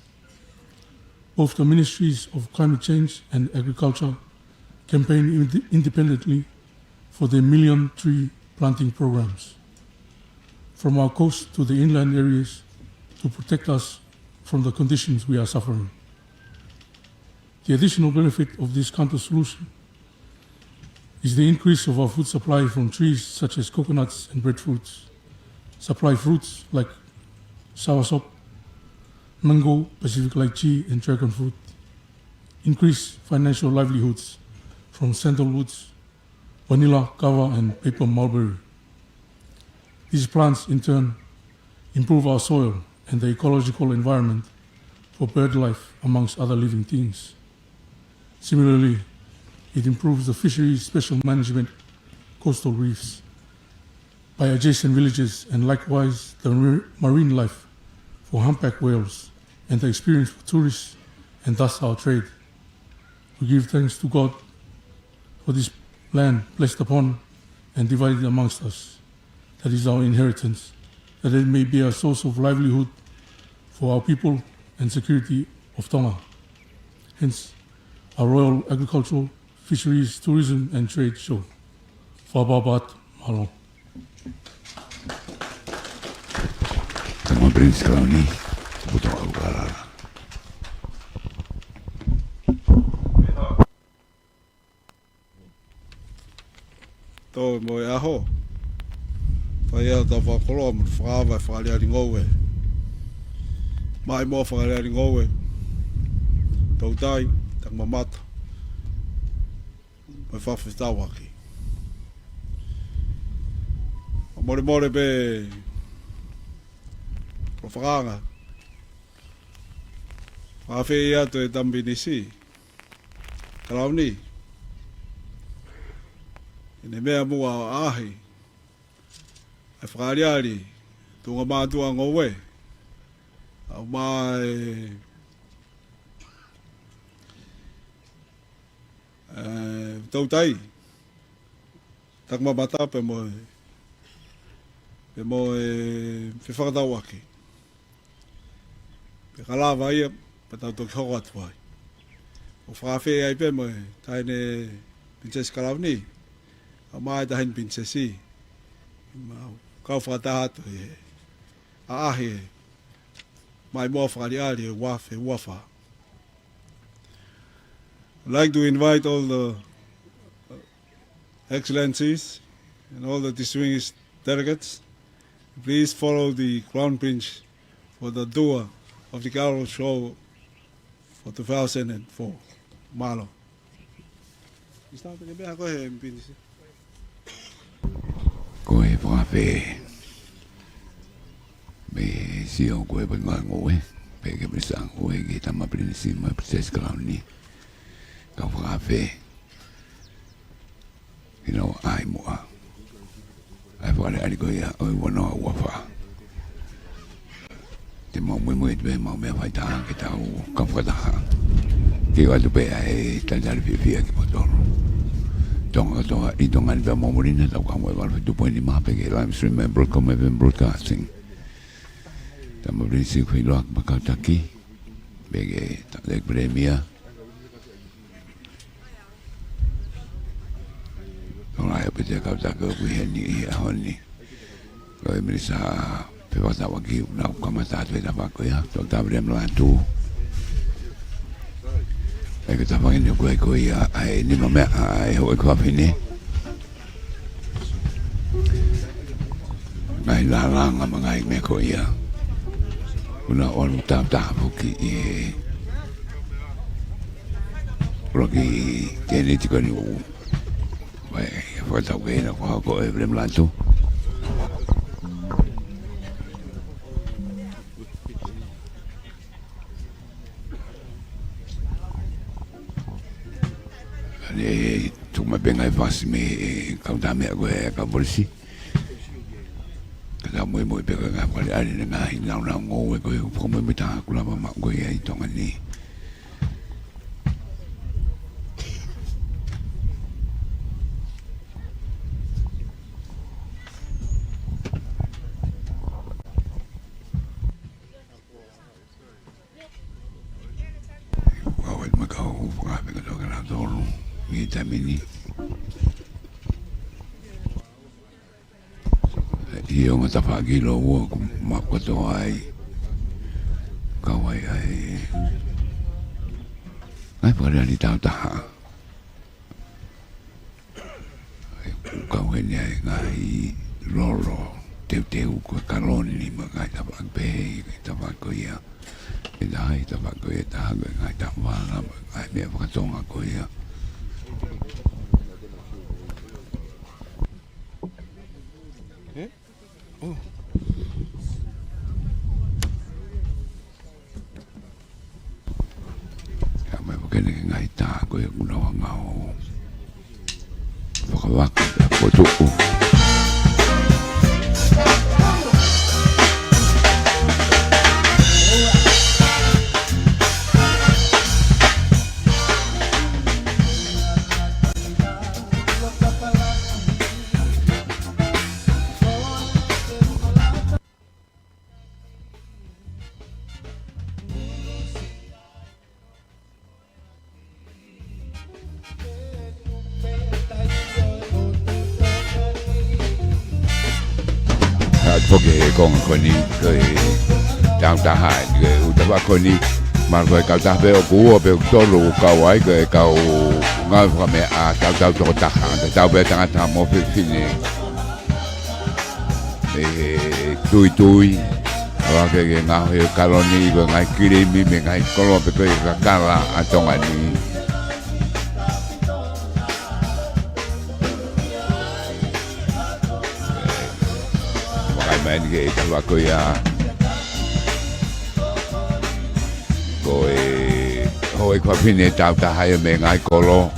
Both the ministries of climate change and agriculture campaign independently for their million tree planting programs, from our coast to the inland areas, to protect us from the conditions we are suffering. The additional benefit of this counter solution is the increase of our food supply from trees such as coconuts and breadfruits, supply fruits like soursop, mango, Pacific lychee, and dragon fruit, increase financial livelihoods from sandalwoods, vanilla, kava, and paper mulberry. These plants, in turn, improve our soil and the ecological environment for bird life, amongst other living things. Similarly, it improves the fisheries special management coastal reefs by adjacent villages, and likewise the marine life for humpback whales and the experience for tourists and thus our trade. We give thanks to God for this land blessed upon and divided amongst us. That is our inheritance, that it may be a source of livelihood for our people and security of Tonga. Hence, our Royal Agricultural, Fisheries, Tourism and Trade Show. Whababat, malo. Tama Prince Kalani, buto au karara. Tō mo e aho. Whai ea tā whakoloa mo whakawai whakareari ngauwe. Mai mo whakareari ngauwe. Tau tai, tak mamata. Mai whawhitawaki. More more be whakanga. Whawhi ia to e tambi nisi. Karau ni. Ine mea mua ahi. Ai whakareari. Tunga mātua ngauwe. Au mai tau tai. Tak mamata pe mo pe whakatawaki. Pe kalawa ia, pe tau toki hoko atu ai. O whakawhi ai pe mo taine Princess Kalauni. A mai tahin Princessi. Kau whakataha atu e. A ahi e. Mai mua whakariari e wafe, wafa. I'd like to invite all the excellencies and all the distinguished delegates. Please follow the Crown Prince for the tour of the Carol Show for 2004. Malo. Koe whawhi. Me sio koe pangoa ngoe. Peke me sa ngoe ki tama Prince ma Princess Kalani. Ka whawhi. You know, ai mua. Ai whare ari koe ia oi wanoa wafa. Te mau Moimoi te mau mea whaitaha ki tau ka whakataha. Ki watu pea e tantari whiwhia ki potoro. Tonga toa i tonga ni pea momorina tau ka moe waru 2.5 peke live stream and broadcasting. Tama Prince Kuiloak Makautaki. Peke tak premier. Ora e pete ka ta ko heni a honi. Ko e misa pe va ta waki na ka mata te na ba ko ya to ta brem Latu. e ka tapangi ni ko ia ai ni mame ai ho ko fini ngai la nga mangai me ko ia una on ta ki e roki kene ti ko ni vai fa ta we na ko e blem Latu e tu ma benga e fasi me ka ta me ko e ka polisi ka Moimoi pe ka pa ali na na ngo e ko mo me ta ku la ma ko e Tonga ni Tamini io ma ta fa gilo wo ma ko to ai ka wai ai pa ri ta ka wai ni ai loro te ko kaloni ni ma ka ta ba be ta ba ko ia e dai ta ba ko ia ta ga ta ma ai me fa tonga ko ia kene ngai ta ko e kuna ngao whakawaka ko tuku Porque con ni que ta hai que uta ba ni mar ko ka ta be ku o be to lu ka wai que ka o nga fa me a ta to ta ha ta be ta mo fe fini tui ava que nga he kaloni ko nga kiri mi me nga ko lo pe ko ka kala a Tonga ni que estaba ko ya ko ko fine ta hai me ngai kolo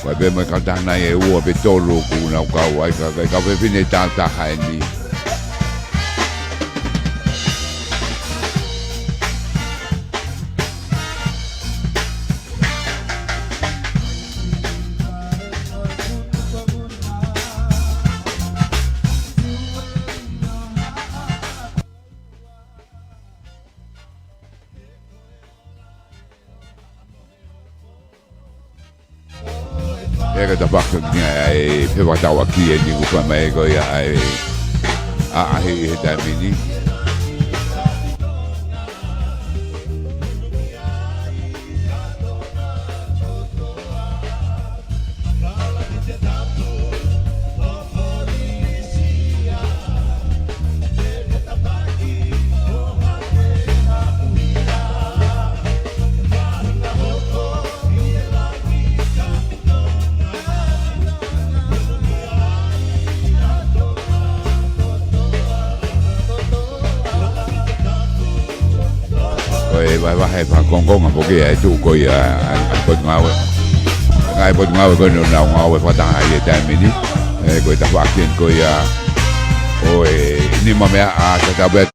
ko be me ka ta na e u be tolu ku na ka wai ka be fine ta hai ni Ega ta baka ai pe wa tawa ki e ni ku mai go ya ai he ta mini vai hai fa con porque ai tu ko ya ko ngau ngai ko ngau ko no ngau fa ta ai ta mini ko ta fa ken ko ya o ni ma me a ta bet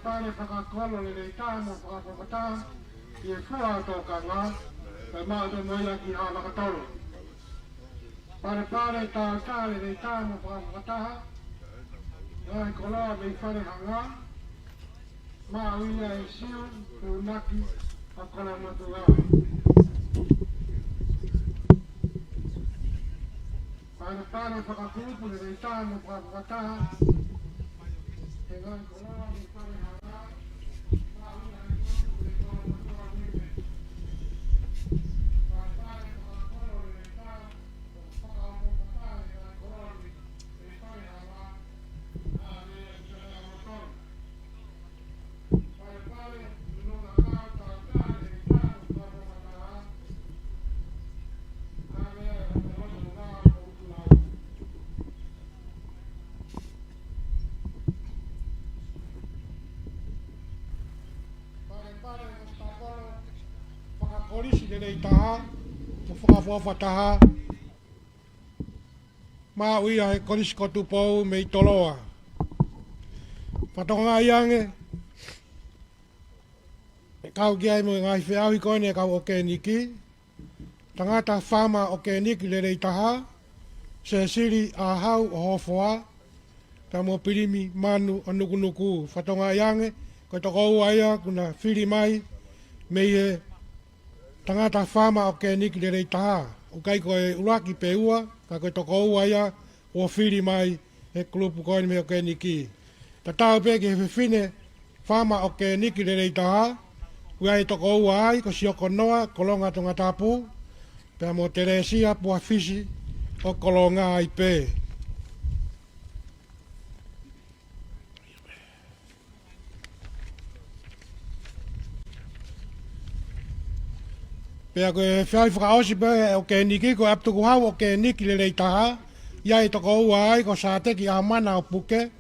Pare whakakolo le tāna whakapapata i e fua tōka ngā kai maa te moia ki hana katolo. Pare tā kāle le tāna whakapapata ngai koloa me whare hanga maa uia e siu tu naki a kola matu ngā. Pare whakakupu le rei tāna whakataha. He ngai koloa mi pare hara. Mauna i kupu le koloa matua mipe. Pare whakakolo le rei tāna. Whakaukopataha he ngai koloa mi rei pare hara. Ane e tēnā motor. Pare nuna kāu tātāha le rei tāna whakakopataha. Ane e tēnā motor. Whakakorisi le rei taha, mo whakawhawha taha. Mā uia he korisi kotu pou me i toloa. Whatonga iange, e kau ki ai mo ngai whiawi koene e kau o ke niki. Tangata whama o ke niki le rei taha, se siri a hau o hofoa, ta mo pirimi manu o nukunuku. Whatonga iange, ko toko ua ia kuna whiri mai, me e tangata whama o ke niki le rei taha. O kai koe uraki pe ua, ka koe toko ua ia o whiri mai he klupu koe me o ke niki. Ta tau pe ke whiwhine whama o ke niki le rei taha, ua e toko ua ai ko sioko noa kolonga Tongatapu, pia mo Teresia pua fisi o kolonga ai pe. Pea koe whiai whakaosi pe o ke niki ko aptuku hau o ke niki le rei taha, ia e toko ua ai ko sa teki a mana o puke,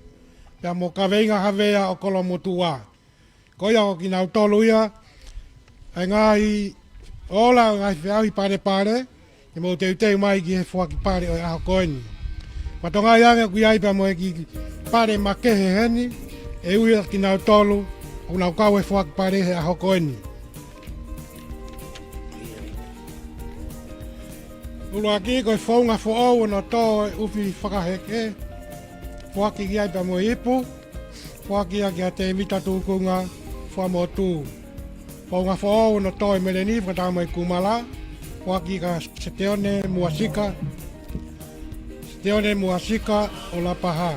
pea mo kaweinga hawea o kolo motua. Ko ia o ki nau tolu ia, ai ngai ola o ngai whiawi pare, e mo teu mai ki he whaki pare o e aho koeni. Patonga iange kui ai pea mo e ki pare makehe heni, e uia ki nau tolu, o nau kau e whaki pare he aho koeni. Ulu aki koe whaunga whaau no tō e uwhi whakaheke. Whaki ki ai pa mo ipu. Whaki aki a te mita tūkunga whamotu. Whaunga whaau no tō e meleni whakatama i kumala. Whaki ka seteone muasika. Seteone muasika o la paha.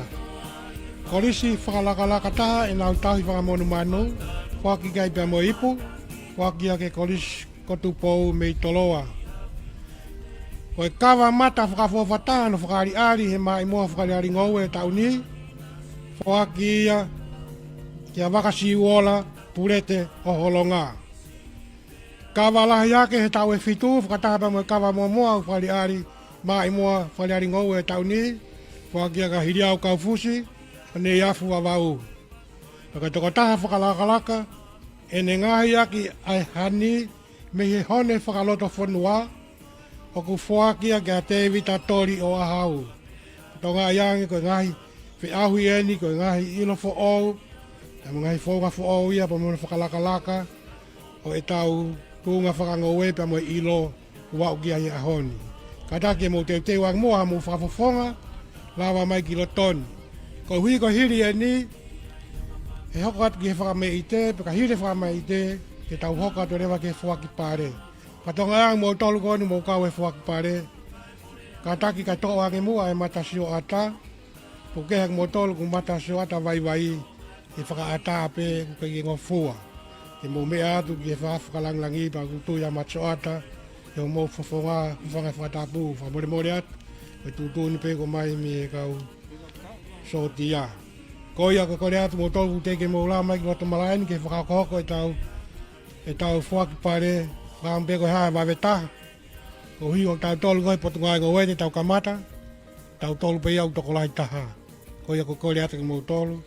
Korisi whakalakalaka taha e nau tahi whakamonu manu. Whaki ki ai pa mo ipu. Whaki aki korisi kotu pou me i toloa. Ko e kawa mata whakawhawhataha no whakari he mai moa whakari ngau e tauni. Whaki ia kia wakasi uola purete o holonga. Kawa lahi ake he tau e whitu whakataha pa mo e kawa moa whakari mai moa whakari ngau e tauni. Whaki ia ka hiri au kau fusi ne iafu a wau. Ka toko taha whakalakalaka e ne ngahi aki ai hani me he hone whakaloto whanua. O ku whakia kia te vita tori o ahau. Tonga iange ko ngahi whi ahui eni ko ngahi ilo fo ou. E mo ngahi whaunga fo ou ia pa mona whakalakalaka. O e tau tunga whakangowe pa mo ilo wau kia i ahoni. Kataki e mo te wang moa mo whakafofonga. Lawa mai ki lotoni. Ko hui ko hiri eni. E hoko atu ki he whakame i te. Peka hiri whakame i te. Ke tau hoka to rewa ke whaki pare. Patonga ang mo tolu ko ni mo kau e whaki pare. Kataki ka toa ange mua e matasio ata. Pukehak mo tolu ku matasio ata vai e whaka ata ape ku kei ngofua. E mo mea atu ki e whakalangi pa kutu ya matso ata. E mo whafonga whanga whatapu whamore atu. E tutu ni pe ko mai mi e kau sotia. Koia ka kore atu mo tolu ku teke mo lama ki loto malaini ke whakakoko e tau whaki pare. Whakam peko haa waweta. Ko hui o tau tolu koe potungai ko wete tau kamata. Tau tolu pe iau toko lai taha. Ko ia ko kore ata ki mou tolu.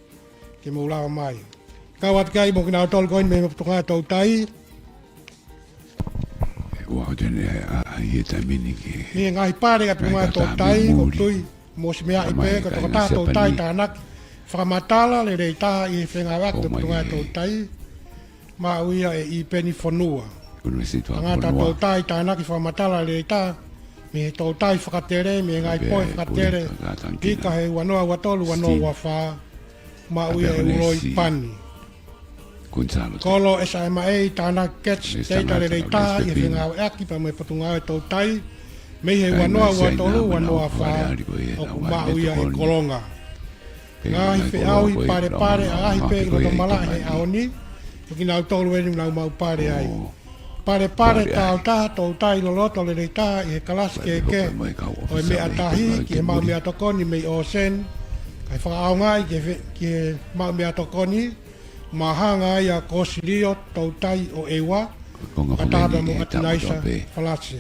Ki mou lawa mai. Kau atu kai mo ki nau tolu koe me potungai tau tai. Ua o tene a hieta mini ki. Ni ngai pare ka potungai tau tai. Ko tui mo si mea i pe. Ko toko taha tau tai tānak. Whakamatala le rei taha i whenga wak te potungai tau tai. Ma uia e i peni whanua. Angata tau tai tānaki whamatala le tā, me he tau tai whakatere, me ngai poi whakatere, tika he wanoa watolu wanoa wawha, ma uia e uroi pani. Kolo SMA tānaki kets, teita le rei tā, i whenga eki pa me patunga e tau tai, Me he wanoa ua tolu wanoa wha o ku mauia e kolonga. Ngahi whi au i pare pare a ahi pe ilo mala he aoni. Tuki nau tolu eni nau mau pare ai. Pare pare tau taha tau tai loloto le rei taha i he kalasi ke o e mea tahi ki he mau mea tokoni mei o sen. Kai whakaao ngai ki he mau mea tokoni. Mahanga ia kosirio tau tai o ewa. Ataba mo atinaisa falase.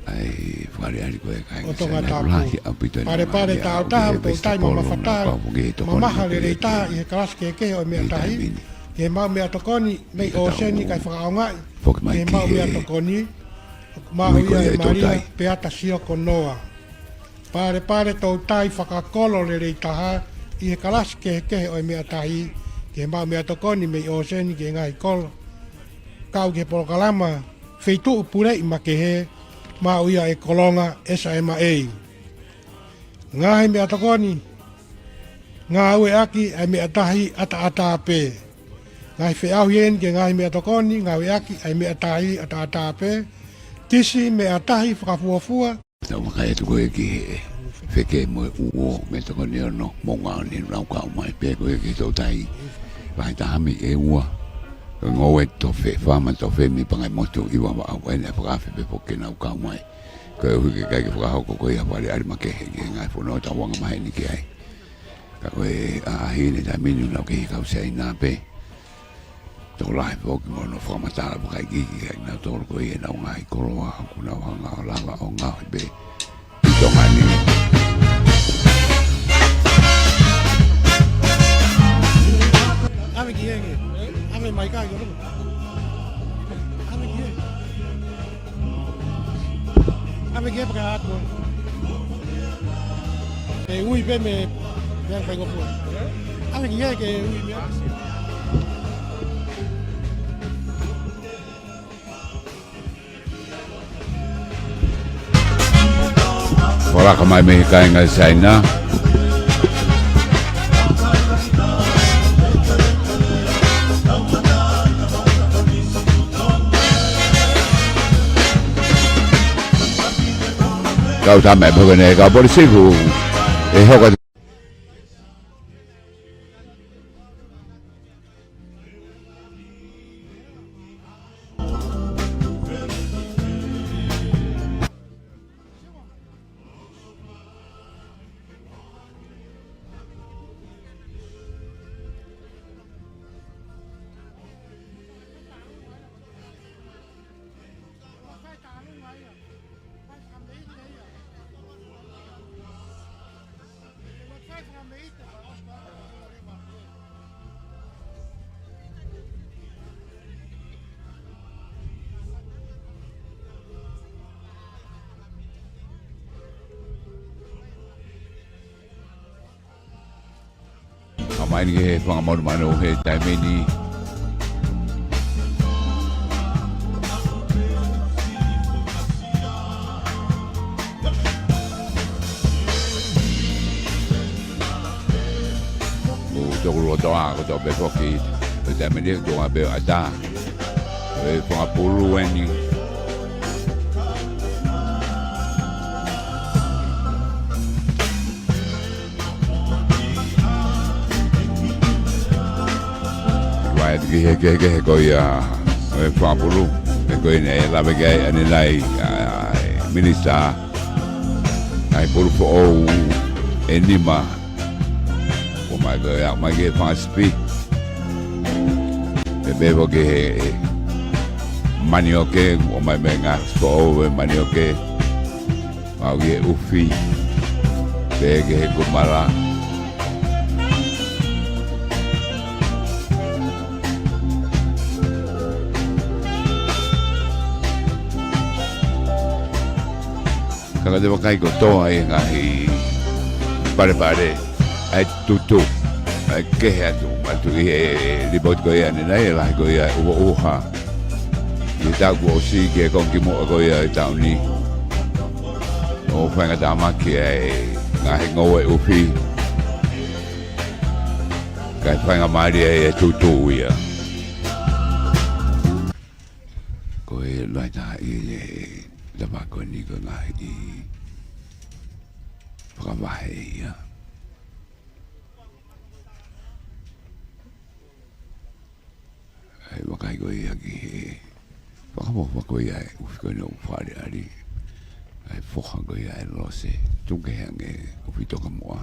Ai whare koe kai o Tongatapu. Pare tau taha tau tai ma mawhatara. Ma maha le rei taha i he kalasi ke o e mea tahi. He mau mea tokoni mei o seni kai whakaao ngai. He mau mea tokoni. Mau ia e maria peata sio konoa. Pare tau tai whakakolo le rei taha. I he kalasi ke o e mea tahi. He mau mea tokoni mei o seni ke ngai kolo. Kau ke polokalama. Feitu upurei ma ke he. Mau ia e kolonga esa e ma ei. Ngahi mea tokoni. Ngā ue aki e mea tahi ata pe. Ngai whiau hien ke ngai mea tokoni, ngā ue aki e mea tahi ata pe. Tisi mea tahi whakafuafua. Tau makai atu koe ki he wheke mo uo me tokoni ono mo ngā ni rau kau mai pe koe ki tau tai. Vai tahami e ua. Ngoe to fe fama to fe mi pangai motu iwa wa au ene whakawhi pe poke nau kau mai. Koe hui ke kai ke whakahoko koe hapare ari make he ki ngai whono ta wanga mahe ni ki ai. Ka koe a hine ta minu nau ke hikau sei nā pe. Tō lahi poki mono whakamatara pakai kiki kai nau tōru koe e nau ngai koroa ku nau hanga o lava o ngau pe. I tonga ni. Ame ki henge. Ame mai kai yo. Ame ki henge. Ame ki henge ato. E ui pe me me kai go fu. Ame ki henge ui me. Wala ka mai me kai ngai saina. Kau ta me phone ka por siku e hoka Amain ke pangamon mano he taimeni. Tōkuro toa ko tō pe poki. Pe taimeni ko tō be ata. E pangapulu eni. Ke koia e whapuru e koe nei lawe kei ane nei minista ai puru po o e nima o mai koe au mai ke whaspi e bevo ke mani o ke o mai me ngā po o e mani o ke au ke uwhi pe ke he kumara Kaka te wakai ko toa e ngahi pare ai tutu ai kehe atu i e ripot ko ia nenai e lahi ko ia ua uha i tau ko o si ke kongi mua ko ia i tau ni o whainga tamaki e ngahi ngau e uwhi kai whainga maari e tutu ia ko e lai ta i Dama ko ni ko nga whakamahe ia. Ai wakai ko ia ki whakamo ko ia ufi ko no whare ari. Ai whoka ko ia lo se tunke hange ufi toka moa.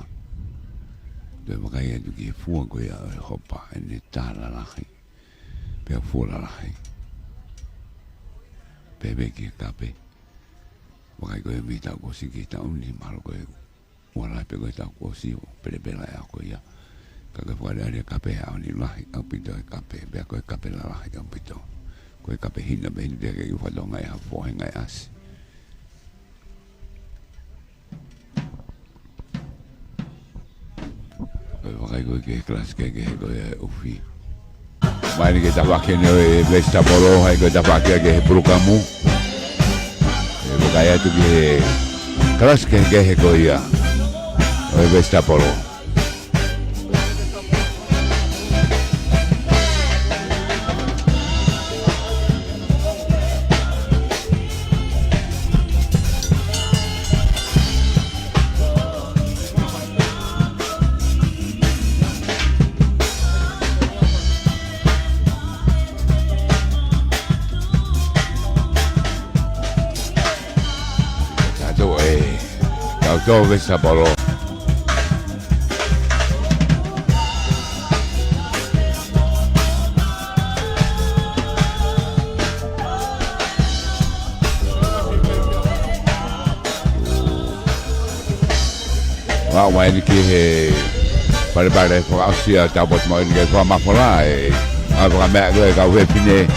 Doi wakai atu ki fua ko ia hopa ene tāla lahi. Pea fua lahi. Bebe ki kape. Wakai koe mi tau kosi ki tau ni malo koe wala pe koe tau kosi o perebela ya koe ia kaka whare aria kape hao ni lahi au pito e kape bea koe kape la lahi au pito koe kape hina me hini bea kei whadonga e hafo henga e asi koe wakai koe ke klas ke koe e ufi mai ni ke tawake ni e vesta polo hai koe tawake ke he purukamu kaya tu ke kelas ke ko ia oi vesta polo Dove sta polo? Wa ni ki pare for asia tabot mo ni ko ma fola e avra me ka we fine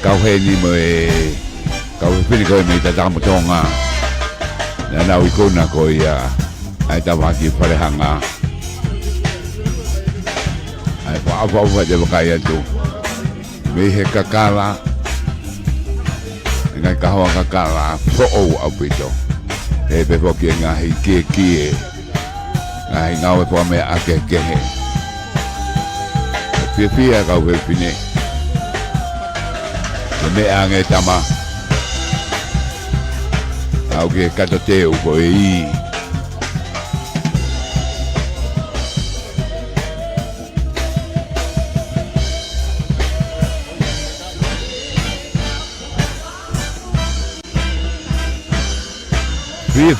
ka we ni mo e ka we fine ko mi ta Tonga na wikona ko ia ai tawaki parehanga ai pa de bakaya tu me he kakala ngai kawa kakala fo o apito e pe po ki nga hi ki ai ngawe po me ake ke he pia ka we fine me ange tama au ke kata te u ko i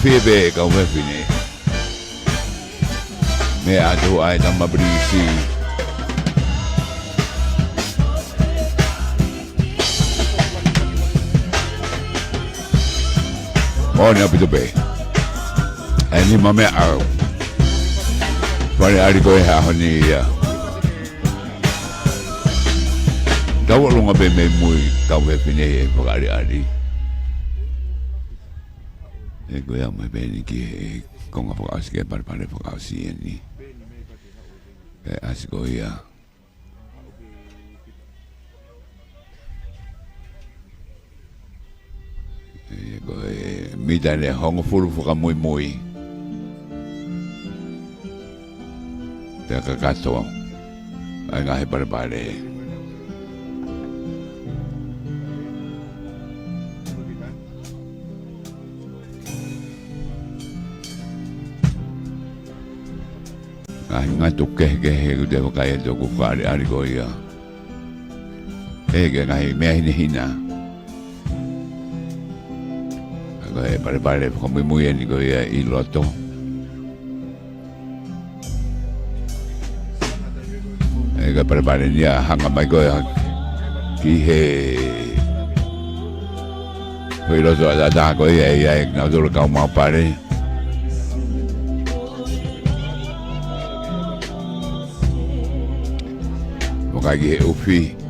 fie be ka me fine me atu ai tama brisi oh ni apito be ani mame au pare ari ko ha honi ya dawo lunga be me mui ka we fine e pagari ari e ko ya me be ni ki ko nga pag aske pare pag asi ni e asko ya mida ne hongo furu fuka Moimoi te kakato ai ngahe pare ai ngatu ke de kaya to ku fare ari ko ia e ke ngahe me hina pare come muy ni ko ia I loto e ka pare ni hanga mai ko ki he ko loto da ko ia na do ka ma pare mo ka ki ufi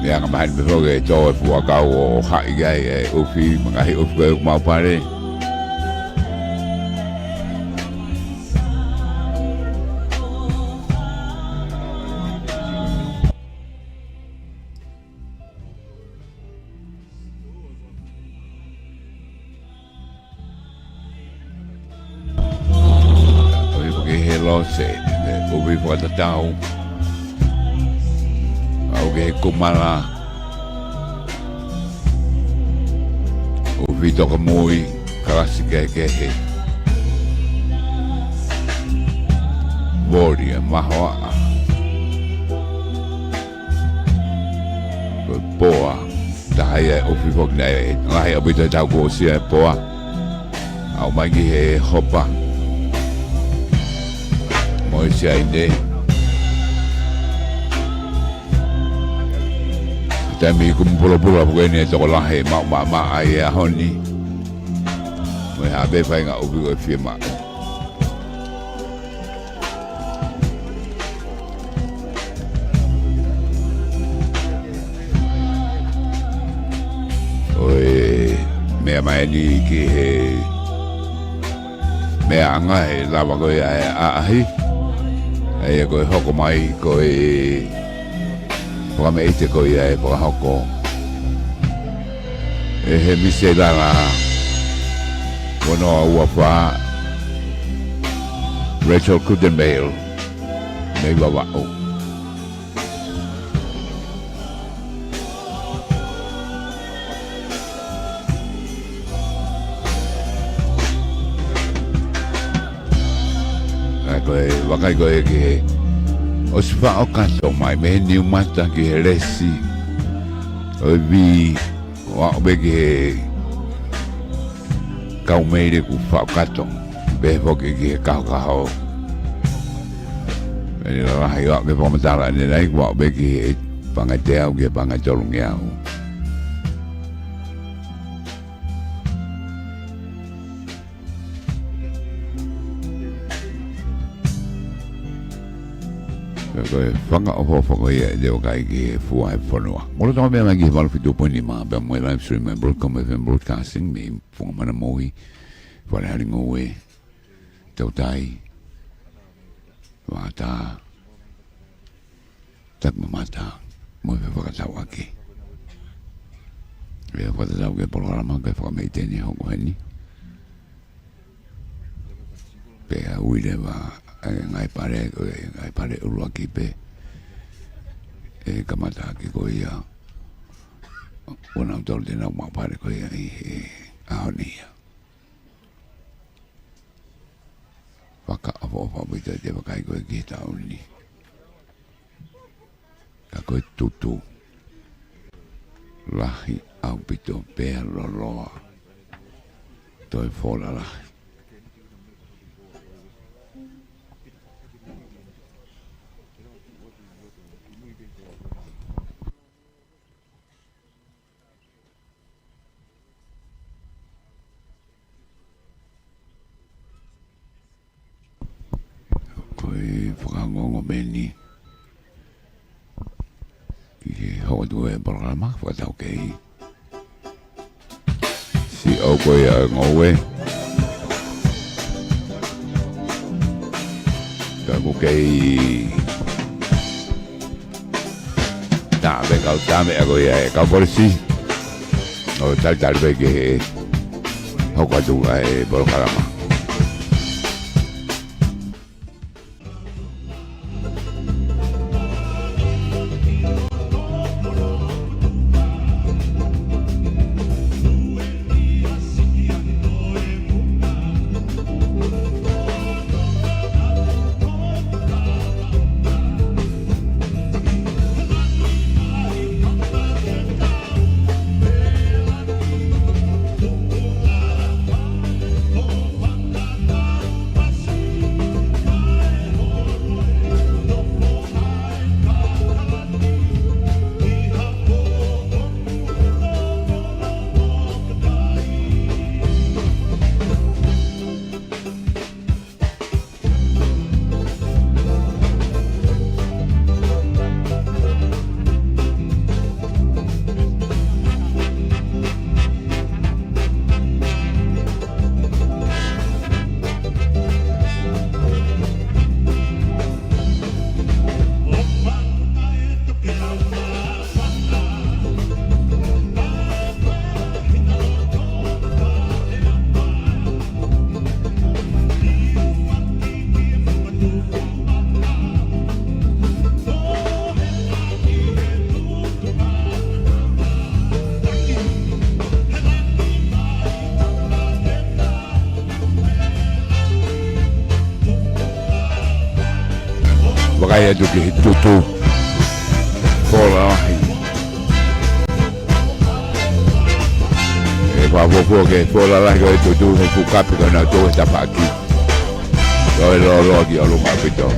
yang mahan behoge to fu ka o ha igai ufi mangai ufi mau pare oi hello se ufi fu ta tau au ke kumala vito ka mui kasi ke he Boria mahoa Poa Tahaya ofi fok na ngai abita tau ko sia poa au mai ki he hopa Moi sia inde Tami kumpula-pula pokoknya toko lahe ma ai a honi Moi ha be fai nga ofi o firma Oi mea mai ni ki he mea anga he lava ko ia a ahi ai ko hoko mai ko Poka me ite ko ia poka hoko he mise lana Wono ua pa Rachel Kudenbale me wawao Wakai ko ki he o si wha o kato mai me ni umata ki he resi o vi wa o be ki he kau meire ku wha o kato be hoki ki he kau e ni la rahi wa me pomatara ni nei wa o be ki he pangateau ki he pangatolungi au Whanga o whanga ia leo kai ki fua e whanua. Mora tama mea mai ki he walafitu poini maa bea moe live stream e Broadcom FM Broadcasting me whanga mana mohi whare hari ngoe tau tai wata tak mamata moe pe whakatau ake. Rea whakatau ke programa ke whakamei teni hongo heni. Pea uire wa ngai pare urua ki pe kamata ki ko ia ona tol de na ma pare ko ia ahonia waka avo bita de waka ko ki ta uni ka ko tutu lahi au bito pe lo toi fola lahi Whakangongo meni ki hoa tue programa whakatau kei si au koe a ngowe ka ko kei tabe kau tabe a koe a kau polisi o tal be ke hoa tu ai programa Kaya tu ki tutu. Kola ahi. E wawoko ke kola lahi ko e tutu he kukapi ka na tō e tapaki. Ko e lo ki alo mapito.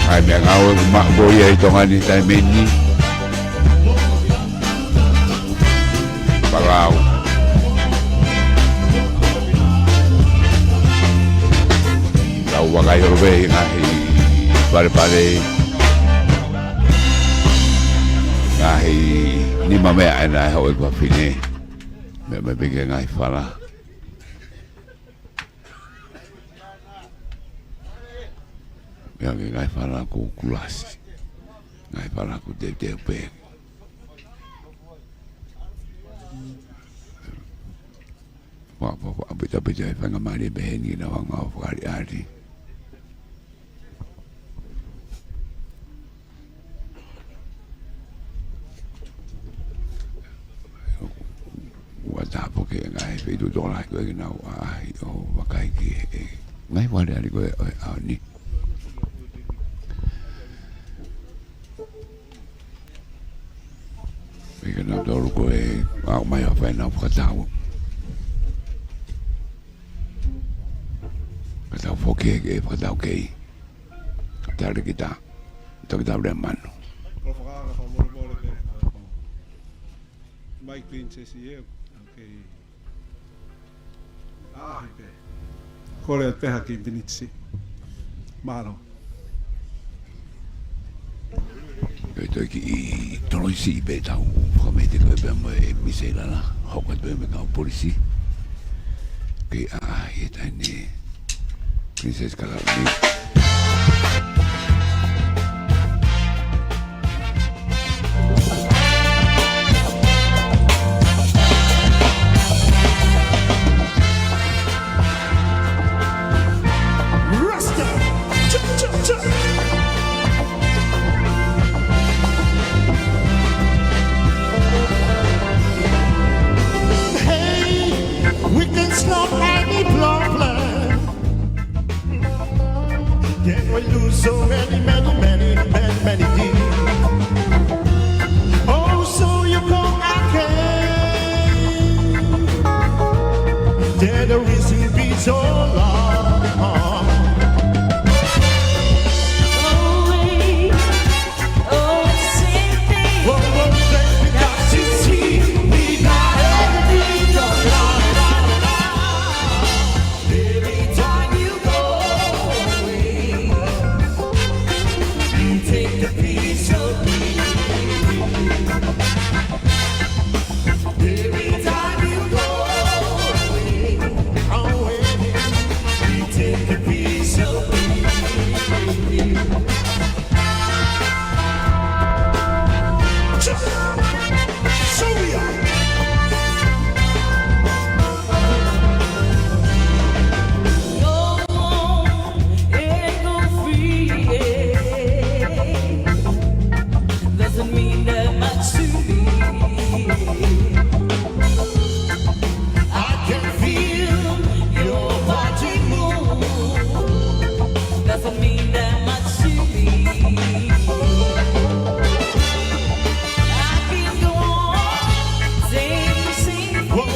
Ai mea ngau e kumako ia i tonga ni tai meni. Pagau. Tau wakai horobe ngahi pare ngahi ni mamea ena e hoi kwa fine. Me pike ngahi whara. Ngai whara ko kulasi. Ngai whara ko te pe. Apita e whangamari beheni na wanga o whakari ari. Ua tapo ke ngai whetu tōra koe ki nau ahi o wakai ki e. Ngai wale ari koe o au ni. Ika nau tōru koe au mai o whainau whakatau. Tau foke ke tau kei tare kita tau le mano Mike Princess ie okay pe kore at peha ki binitsi mano Ito ki toloisi pe tau whamete koe pe mo e misela la hokat pe me kau polisi ke e taine Princess Kalani. Rasta, cha. Hey, we can stop any problem. Yeah, we lose so many things. Oh, so you come again. Yeah, the reason be so long. Oh, it's the same thing. Well, we got to see. We got everything going on. Every time you go away, you take a piece of me. Every time you go away, you take a piece of me. So we are. Go on and go free. Doesn't mean that much to me. I can feel your body move. Doesn't mean that much to me. I can go on, sing. Whoa,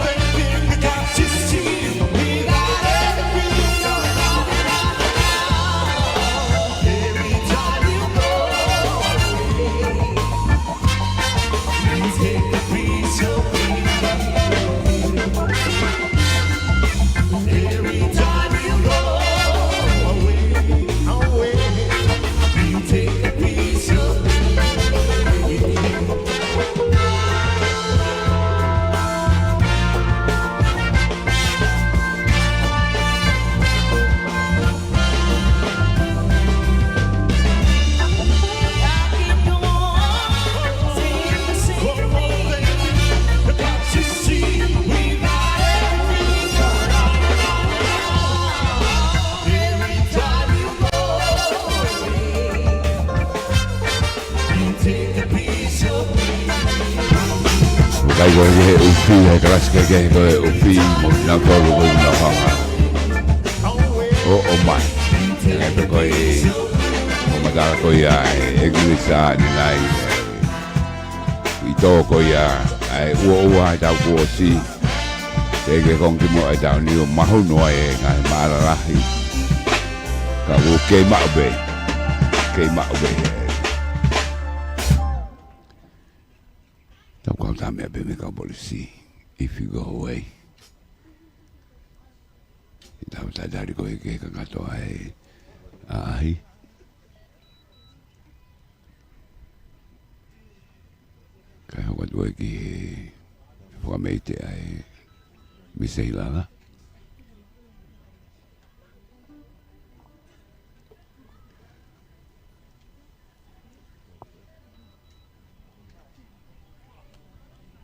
baby, you got to see. We got everything going on. Every time you go away, you take a piece of me. Every time you go away, you take a piece of me. Kai koe ke upi, he karasi kai ke koe upi, mo na tolu koe na whanga. o mai. Ngai pe koi o madala koi ai eglisa ni lai. I tō koi ai ua ai tau kua si. Te ke kongi mo ai tau ni o mahu noa e ngai mararahi. Ka u kei maube. Kei maube. Tau kau tame a me kau polisi. If you go away. Tau tadari ko e ke kakato ai ahi. Kai hoa tue ki whameite ai miseilala.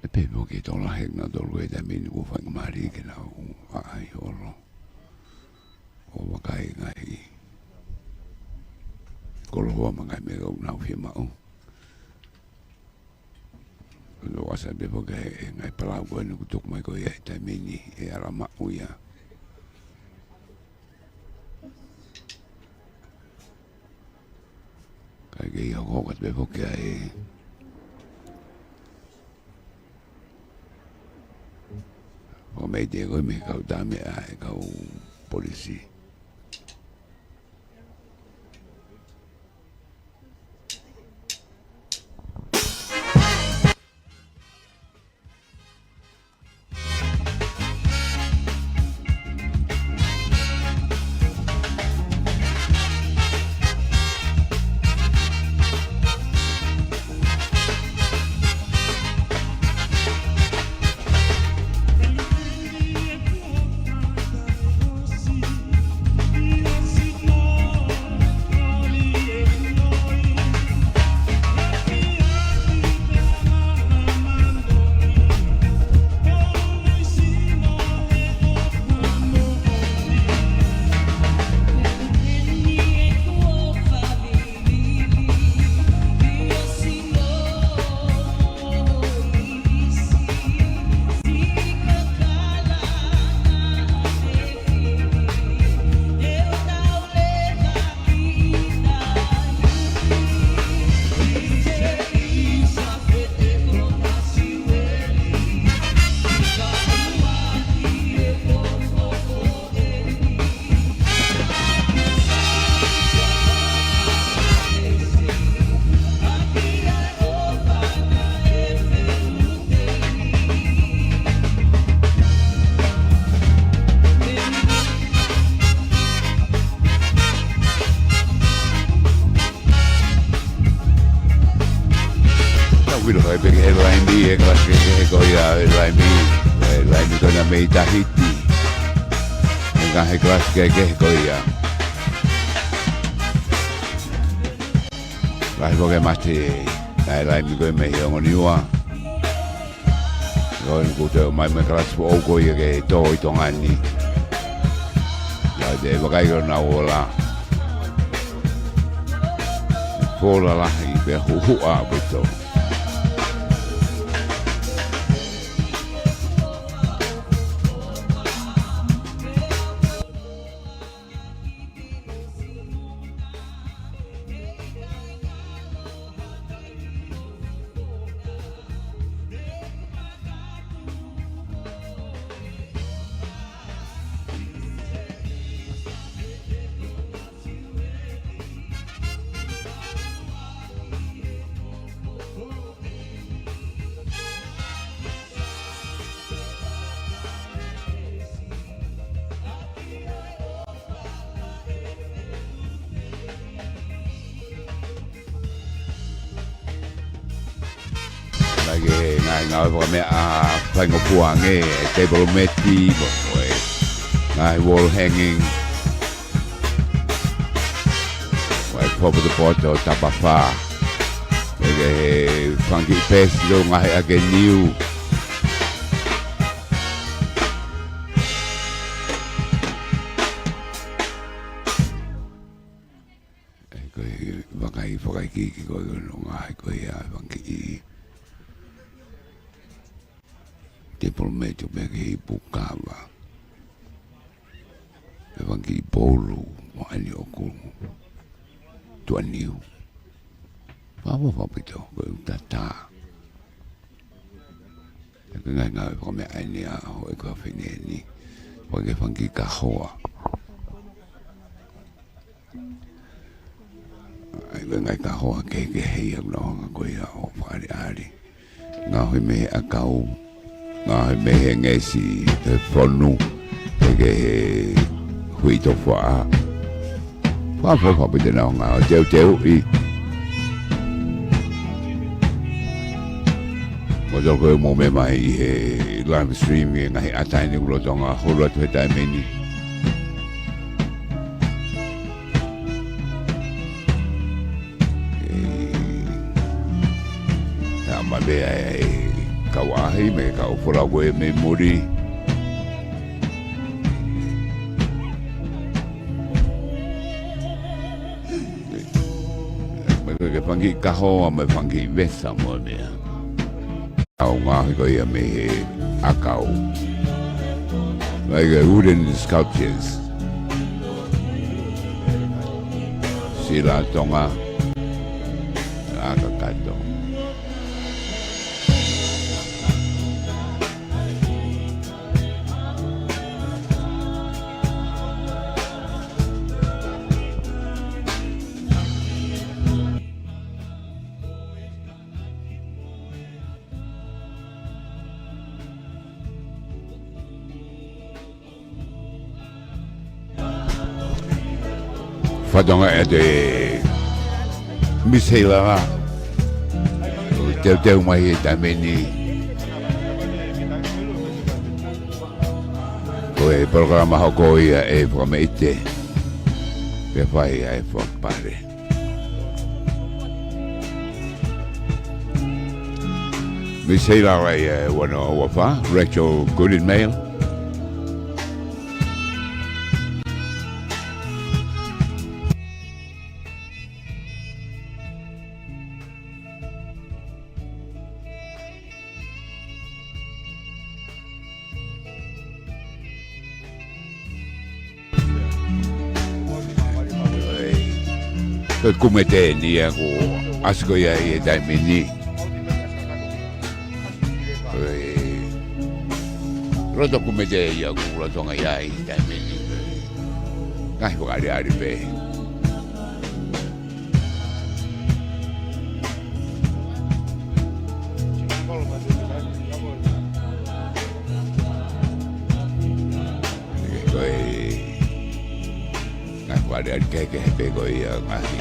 E pe mo ki tola hek na tolu e tamini ku whangamari ke na ai oro. O wakai ngai kolo hoa mangai me gau nau fia mau. Lo wasa bepo ke ngai palau koe nuku tuk mai koe e taimini e ara mau ia. Kai ke ia kokat bepo ke ai o mei te koe me kau tame ai kau polisi. Mei Tahiti Nga he klas ke ko ia Lai boke mati lai mi koe me hiongo niua Koe ni kute mai me klas po au koe ke tō i tongani Lai te wakai kona ola Pōla lahi pe huhua pito Ngau pa me a whaingo puange table meti ngai wall hanging wai top of the pot o tapafa e funky pes do ngai age new e ko vakai ki ko no ngai ko ia funky Tipo medio me che bucava. E fangi polu mo ani oku tuaniu Papa papito ko tata Nga ko me ani a ho ko fineni Pag fangi kahoa Ai ngai kahoa ke hei no ko ia o pare ari Nga hoi me akau Nga hoi me ngesi te fonu ke hui to fa Papa papito na nga teu I Mo ko mo me mai he live stream nga he Atele ulo Tonga holo te tai meni Ya ma be ai kawahi me ka fora go me muri Me ke fangi kaho me fangi vesa mo me Au ngahi ko ia me he akau. Like wooden sculptures. Sila Tonga. Akakato. Fadonga e de Misela Teu mai tameni Koe programa hoko ia e promete Pe fai ai fok pare Misela rai wano wafa Rachel Goodin Mail Come te ni ako asko ya e dai mini roto come te ya ko roto nga ya e dai mini ngai ko ari pe Ada keke pe ko ia ngai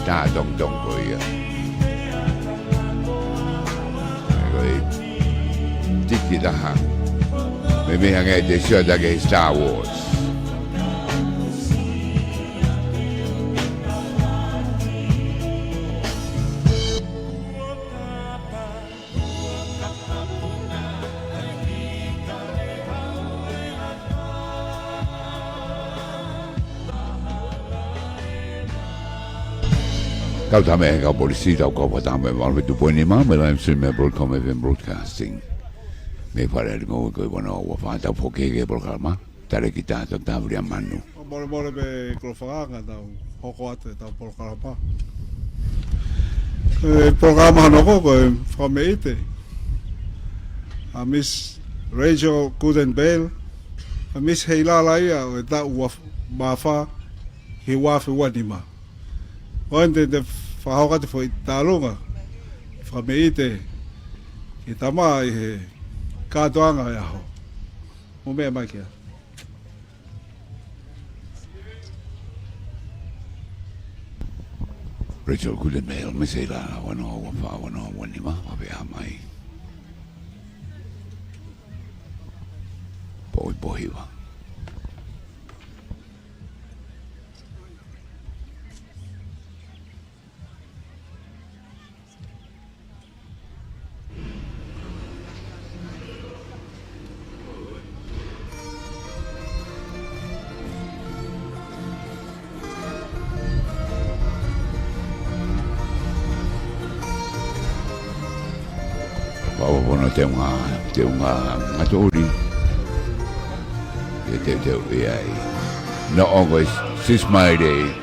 ta dong ko ia ko tiki da ha me me hanga de show da ke Star Wars Kau tame kau polisi tau kau patame mal tu poni ma me live stream me broadcasting me pare ngo ko bono wa fa ta foke ke programa tare kita ta tabri manu Mole be klofanga tau hoko ate tau programa programa no ko from ite a Miss Rachel Gooden Bale a Miss Heilala ia o ta wa mafa he wa fi wadima Onde de fahoka te foi talonga fa meite ki tama e katoanga ya ho o me makia Rachel Gooden Mail me sei la wano wa fa wano wani ma wa be mai Boy wa Bueno, te una ngatori. Te ahí. no always Sismaide.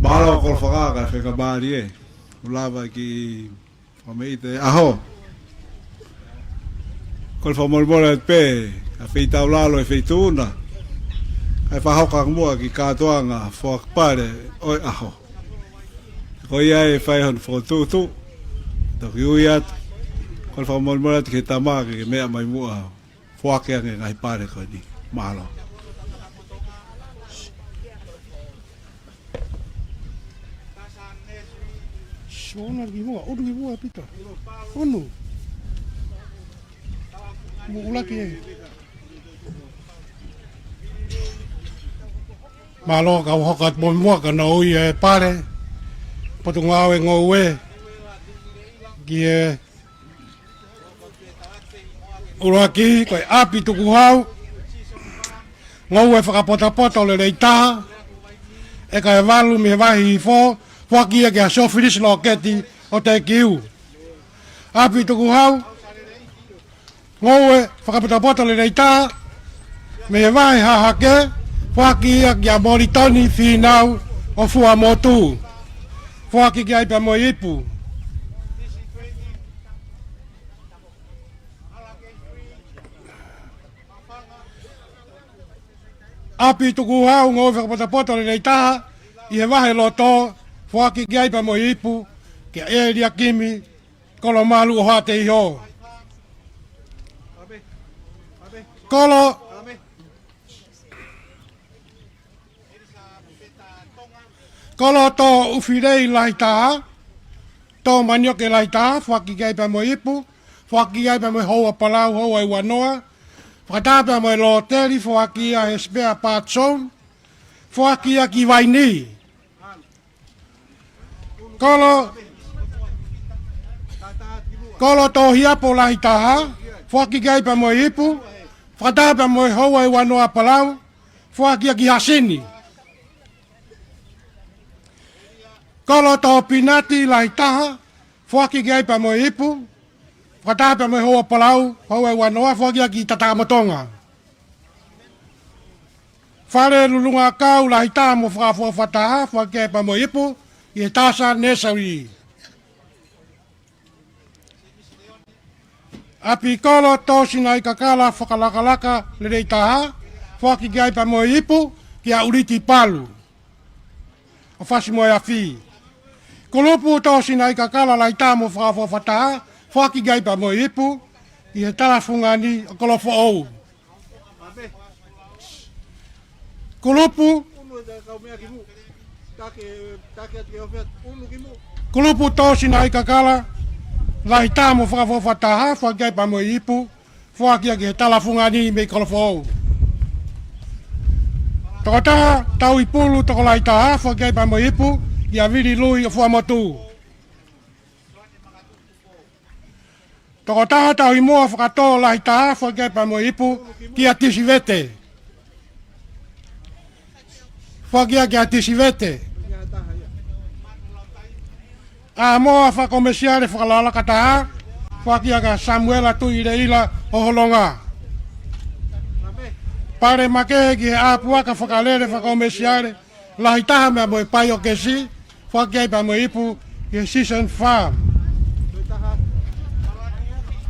Malo kol whakaka whekabari e. Ulawa ki o me ite aho. Kol whamormora at pe, a whitau lalo e whituna. Ai whahoka mua ki kātoanga whakpare oi aho. Ko ia e whaihon whotūtū. Toki ui atu. Kol whamormora at ke tamā ke mea mai mua whakea nge ngai pare koe ni. Mahalo. Sona ki mua, unu ki mua pita. Unu. Ulaki e. Malo ka hokat mo mua ka na ui e pare. Potu ngau e ngau e. Ki e. Ulaki koe api tuku hau. Ngau e whakapota-pota o le reitaha. E ka e walu me wahi i fō. Whakia ke a sofiris lo keti o te kiu. Api tuku hau. Ngoe whakapota-pota le reitaha. Me wahi hahake. Whakia ke a moritoni whinau o fua motu. Whakia ke aipa mo ipu. Api tuku hau ngoe whakapota-pota le reitaha. I he wahi loto. Whaki ki aipa mo ipu, ki e ria kimi, kolo malu o hate iho. Kolo to uwhirei laitaha, to manioke laitaha, whaki ki aipa mo ipu, whaki ki aipa mo hoa palau, hoa i wanoa, whakatapa mo lo teri, whaki a he spare part zone, whaki a ki waini. Kolo to hiapo lahi taha, whaki gai pa mo ipu, whakatapa mo hoa i wanoa palau, whaki a ki hasini. Kolo to pinati lahi taha, whaki gai pa mo ipu, whakatapa mo hoa palau, hoa i wanoa, whaki a ki tatamatonga. Whare lulunga kau lahi taha mo whakafua whataha, whaki gai pa mo ipu, i tasa nesari. Api kolo tosina i kakala whakalakalaka le rei taha, whaki gai pa mo ipu, ki a uriti palu. O whasi mo e a whi. Kulupu tosina i kakala lai taha mo whakawhataha, whaki gai pa mo ipu, i he tarafungani o kolofo ou. Kulupu, Kulupu tosina i kakala, lai tāmo whakawhataha, whakai pa mo ipu, whakia ki he talafungani me kolofo. Tokataha, tau i pulu toko lai taha, whakai pa mo ipu, i a viri lui o whamotu. Tokataha, tau i mua whakatoa lai taha, whakai pa mo ipu, ki a tisivete. Whakia ki a tisivete. A moa whakomesiare whakalala kataha, whakia ka Samuela tu i reila o holonga. Pare makehe ki he apuaka whakalere whakomesiare, lahi taha mea moe pai o kesi, whakia ipa moe ipu ki he season farm.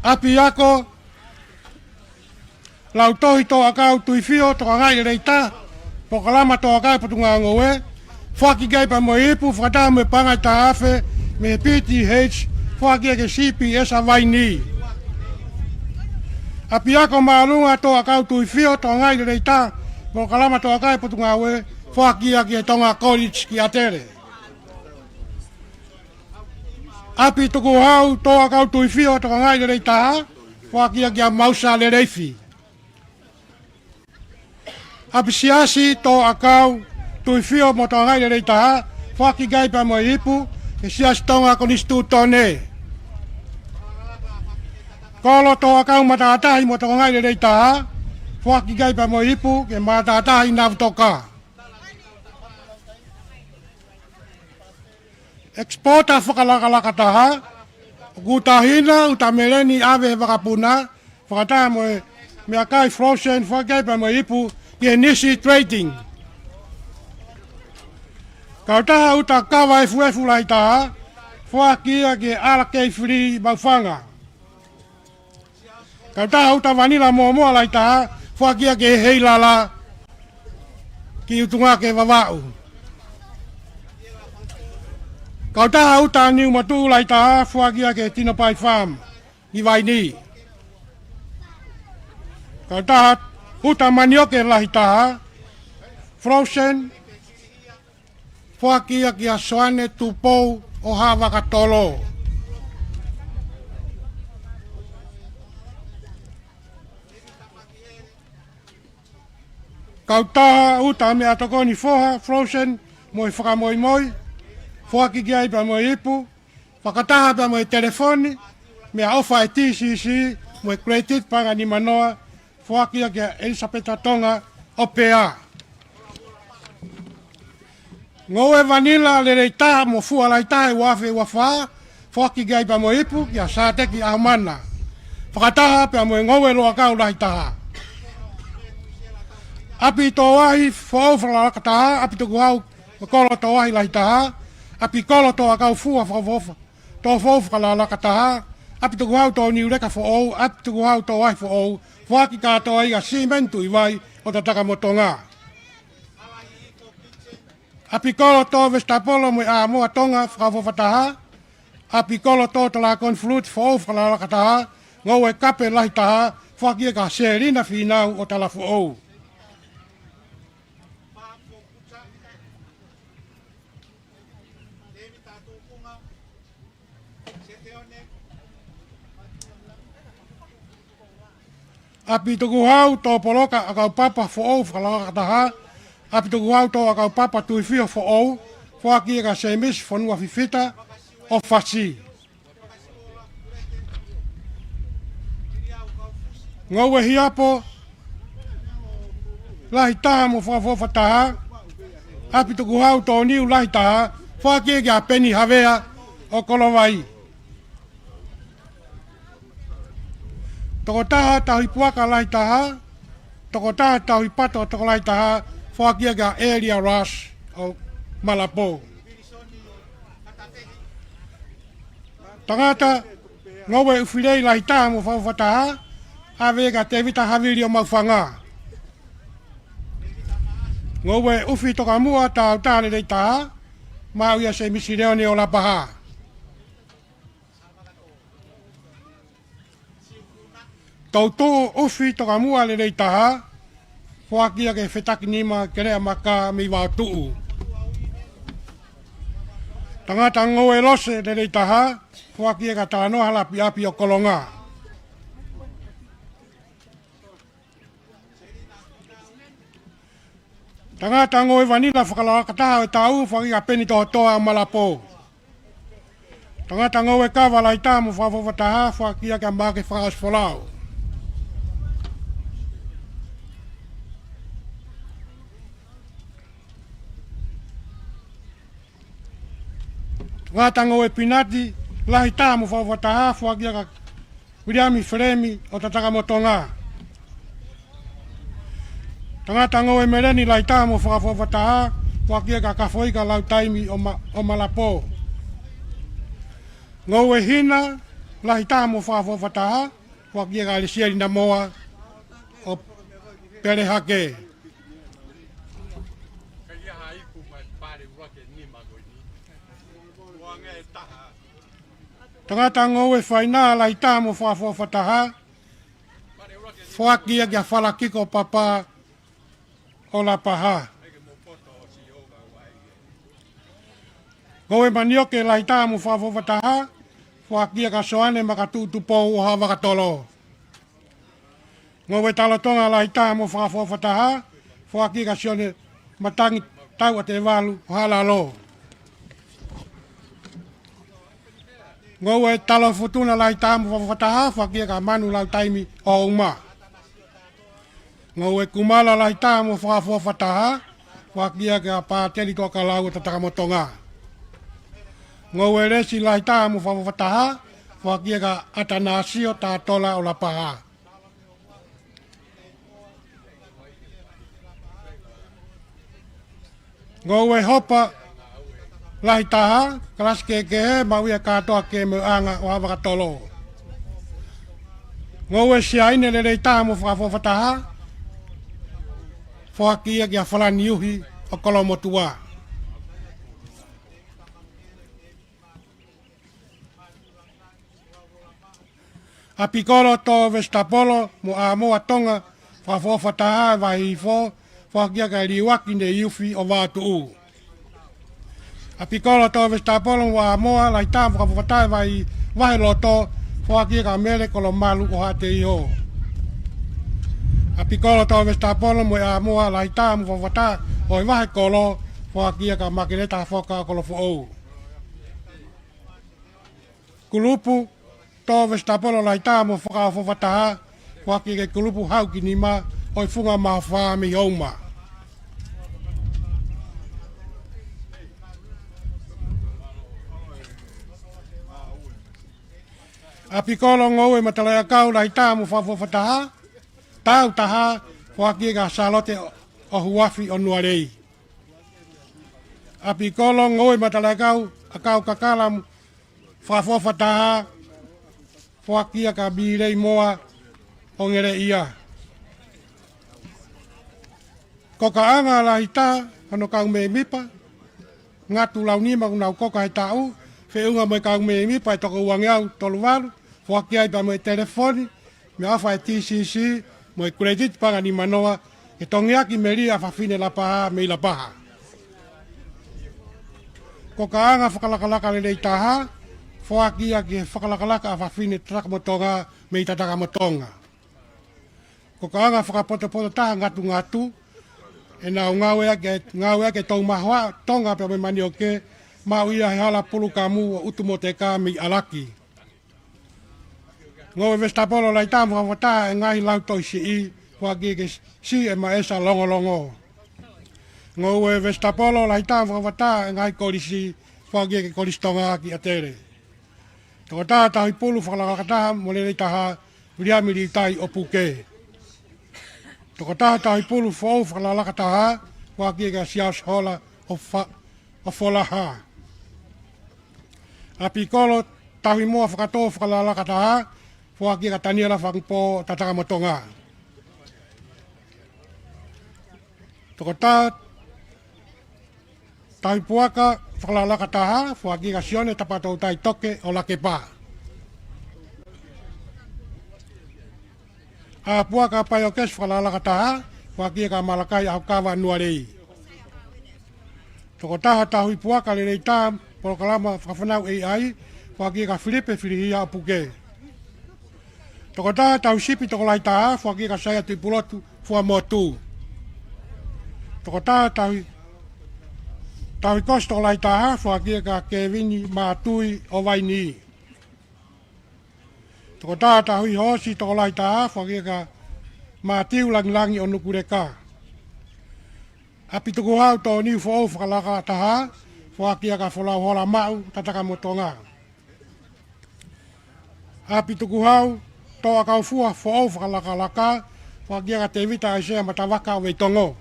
Api ako, lau tohi to akau tui fio, toka ngai reita, pokalama to akau patunga ngoe, whakia ipa moe ipu, whakataha moe pangai tahafe, me PTH, whakia ke CPS a waini. Api ako maalunga to akau tui fio, to ngai reita, po kalama to akau patunga we, whakia ke Tonga College ki Atele. Api tuku hau, to akau tui fio, to ngai reita, whakia ke a mausa le reifi. Api siasi to akau tui fio, mo to ngai reita, whakia gaipa mo ipu, e sias tonga konistu tone. Kolo to akau matatahi mo tonga ngai rei taha, whaki gaipa mo ipu, ke matatahi navtoka. Exporta whakalakalaka taha, kutahina utamereni ave wakapuna, whakataha mo e mea kai frozen, whaki gaipa mo ipu, ke nisi trading. Kautaha uta kawa e fuefu lai taha, Whakia ke ala kei whiri maufanga. Kau taha uta vanila moa lai taha, whakia ke hei lala ki utunga ke wawau. Kau taha uta niu matu lai taha, whakia ke Tino Pai Farm, i Waini. Kau taha uta manioke lahi taha, frozen, whakia ki a soane tupou o hawa katolo. Kau taha uta me atokoni foha, frozen, moi whaka moimoi, whaki ki ai pa moi ipu, whakataha pa moi telefoni, me a ofa e TCC, moi credit panga ni manoa, whaki ki a Elisabeta Tonga, o PA. Ngoe vanila le rei taha mo fua lai taha e wafe wafaa, whaki ki ai pa moi ipu, ki a sāteki a mana. Whakataha pa moi ngoe loa kau lai taha. Api tō wahi whaofala kataha, api tō kuhau kolo tō wahi lai taha, api kolo tō akau fua whaofofa, tō whaofala la kataha, api tō kuhau tō niureka whaou, api tō kuhau tō wahi whaou, whaki kātoa i a simentu i wai o ta takamotonga. Api kolo tō vestapolo mo a moa tonga whaofofa taha, api kolo tō tala konflut whaofala la kataha, ngoe kape lai taha, whaki e ka serina whinau o tala whaou. Api tuku hau tō poloka akau papa fo'ou whakalakataha. Api tuku hau tō akau papa tui whio fo'ou. Whaki e ka semis whanua whiwhita o whasi. Ngaue hiapo lahi taha mo whawhawha taha. Api tuku hau tō niu lahi taha. Whaki e ka peni hawea o kolowai. Toko taha tahi puaka lai taha, toko taha tahi pato toko lai taha, whakia ka area rush o Malapo. Tangata, ngawe uwhirei lai taha mo whawhataha, hawe ka te vita haviri o mawhanga. Ngawe uwhi toka mua tau tāne rei taha, mau ia se misi reone o la paha. Tau tō uwhi toka mua le rei taha, whakia ke whetaki nima kerea maka mi wā tuu. Tangata ngoe lose le rei taha, whakia ka tānoha lapi api o kolonga. Tangata ngoe vanila whakalawaka taha e tau, whakia ka peni toha toa Malapo. Tangata ngoe kawa lai taha mo whawhawataha, whakia ka make whakas whalau. Ngata ngoe pinati, lahi taha mo whawhataha, whakia ka Wiriami Fremi o tataka motonga. Tangata ngoe mereni lahi taha mo whawhataha, whakia ka kawhoika lau taimi o Malapo. Ngoe hina, lahi taha mo whawhataha, whakia ka alisieri na moa o Perehake. Tangata ngoe whaina lai tā mo whawhataha, whakia kia whalakiko papa o la paha. Ngoe manioke lai tā mo whawhataha, whakia ka soane makatutu pou o hawa katolo. Ngoe talatonga lai tā mo whawhataha, whakia ka sione matangi tau a te walu o halalo. Ngoe talo futuna lai tamu whawhataha, whakia ka manu lau taimi o uma. Ngoe kumala lai tamu whawhataha, whakia ka pāteri toka lau o tatakamotonga. Ngoe resi lai tamu whawhataha, whakia ka atanasio tātola o la paha. Ngoe hopa Lahi taha, kalas ke he, mauia katoa ke me anga o hawa katolo. Ngowe sia ine le rei taha mo whakafofataha, whakia ki a whalani uhi o kolomotua. A pikolo to Vestapolo mo a moa Tonga whakafofataha e wahi fo, whakia ka riwaki ne iufi o wātu u. A pikolo to Vestapolo mo a moa lai taha whakafofataha e wahi loto, whakia ka mele kolo malu o hate iho. A pikolo to Vestapolo mo a moa lai taha whakafofataha o i wahi kolo, whakia ka makineta whaka kolo fo Kulupu to Vestapolo lai taha mo whakafofataha, whakia ke kulupu hau ki nima o i funga mawha mi hauma. A pikolo ngowe matalaya kau lai taha mo whakafofataha, tau taha whakia ka salote o huafi o nuarei. A pikolo ngowe matalaya kau a kau kakala mo whakafofataha, whakia ka birei moa o ngere ia. Ko ka anga la hita, ano kau me mipa, ngatu lau nima kunau koka he tau, whiunga mai kau me mipa e toko uangi au tolu waru, whakia ipa mo e telefoni, me awha e TCC, mo e credit panga ni manoa, e tongiaki me ria whawhine la paha me la paha. Ko ka anga whakalakalaka le rei taha, whakia ki whakalakalaka a whawhine trak mo tonga, me i tataka mo tonga. Ko ka anga whakapoto taha ngatu, e nau ngawe ke tau mahua, tonga pe me mani o ke, mau ia he hala pulu kamu o utumo te ka mi alaki. Ngowe Vestapolo lai tamu hawata e ngahi lau toi si i, whakia ke si e maesa longo. Ngowe Vestapolo lai tamu hawata e ngahi korisi, whakia ke korisi tonga ki Atele. Toko taha tahi pulu whakalakataha, mo le taha, uriamiri tai o puke. Toko taha tahi pulu whau whakalakataha, whakia ke sias hola o wholaha. A pikolo tahi moa whakatoa whakalakataha, whakia ka taniela whakpo tataka motonga. Toko taha tahi puaka whakalakataha, whakia ka sione tapatou tai toke o lakepa. A puaka pai o kes whakalakataha, whakia ka malakai au kawa nuarei. Toko taha tahi puaka le rei tam, polokalama whawhanau AI, whakia ka Filipe whirihia o puke. Toko taha tau sipi toko lai taha, whakia ka saia tui pulotu fua motu. Toko taha tahi kos toko lai taha, whakia ka Kevini mātui o waini. Toko taha tahi hosi toko lai taha, whakia ka mātiu langilangi o nukureka. Api tuku hau tō niu fo whakalaka taha, whakia ka whalau hola mau tataka motonga. Api tuku hau tō akau fua fo whakalaka, whakia ka te vita ai sea matawaka o tongo.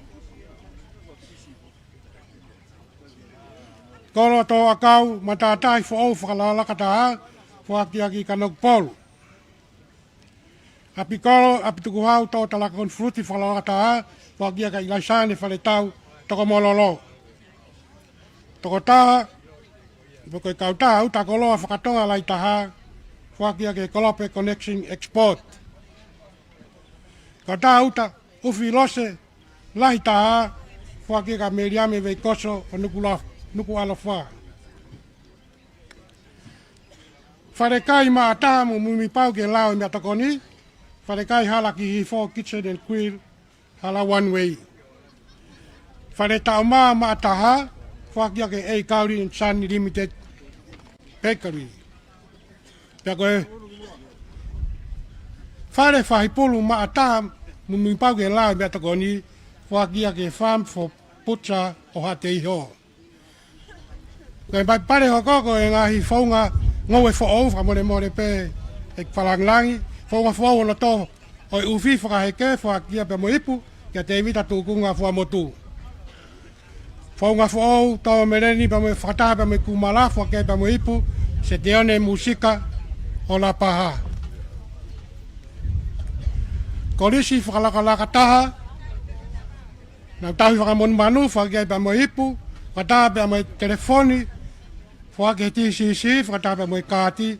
Koro tō akau matatai fo whakalaka taha, whakia ki kanok polu. Api koro, api tuku hau tō talakon fruti whakalaka taha, whakia ka ilaisane whale tau toko mololo. Toko taha, poko i kau taha, uta koloa whakatonga lai taha, whakia ke Kolope Connection Export. Kau taha uta, ufi lose, lahi taha, whakia ka meriame vei koso o nuku alofa. Wharekai maa taha mo mumi pau ke lao i mea tokoni, wharekai hala ki hifo kitchen and grill, hala one way. Whare tau maa taha, whakia ke Ei Kauri and Sun Limited Bakery. Pea koe, whare whahipulu maa taha, mumi pau ke lao mea tokoni, whakia ke Farm for Butcher o hate iho. Koe mai pare hokoko e ngahi whaunga ngowe whaofa more pe e whalanglangi, whaunga whau na tō, o i uwhi whakaheke, whakia pe mo ipu, kia te evita tūkunga wha motu. Whaunga whaau, tau mereni pa me whataha pa me kumala, whakei pa me ipu, se te one musika o la paha. Korisi whakalakalaka taha, nau tahi whakamon manu, whakei pa me ipu, whataha pa me telefoni, whakei TCC, whataha pa me kāti,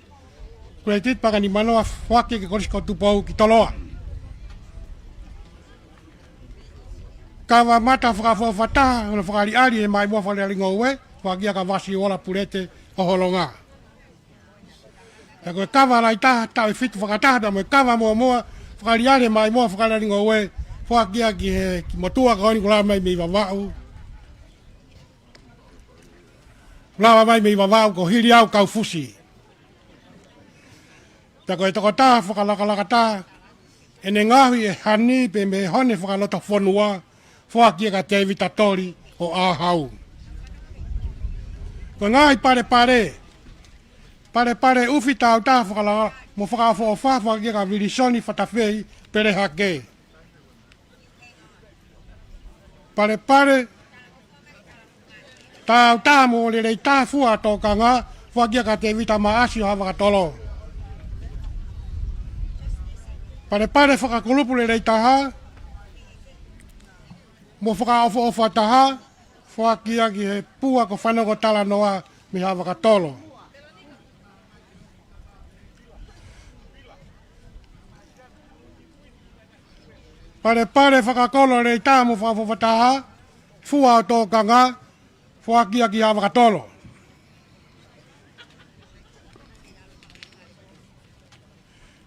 kureitit pa ni manoa whakei ke korisi ko tupau ki toloa. Kawa mata whakawhawhata, ona whakariari e mai mua whalearingo ue, whakia ka wasi ola purete o holonga. E koe kawa rai taha, tau e fitu whakataha, pia moe kawa mua whakariari e mai mua whalearingo ue, whakia ki motua ka honi kula mai mei wawau. Kula mai mei wawau ko hiri au kau fusi. Pia koe toko taha, whakalakalaka taha, ene ngahui e hani pe me hone whakalota whonua, whakia ka te vitatori o ahau. Ko ngai pare ufi tau ta whakala mo whakawha o whakia ka virisoni whatawhei pere hake. Pare tau ta mo le rei ta fua toka ngā whakia ka te vita maasi o hawa katolo. Pare whakakulupu le rei taha, mo whakaofa taha, whakia ki he pua ko whanako tala noa mi hawa katolo. Pare whakakolo rei tā mo whakaofa taha, fua o tōka ngā, whakia ki hawa katolo.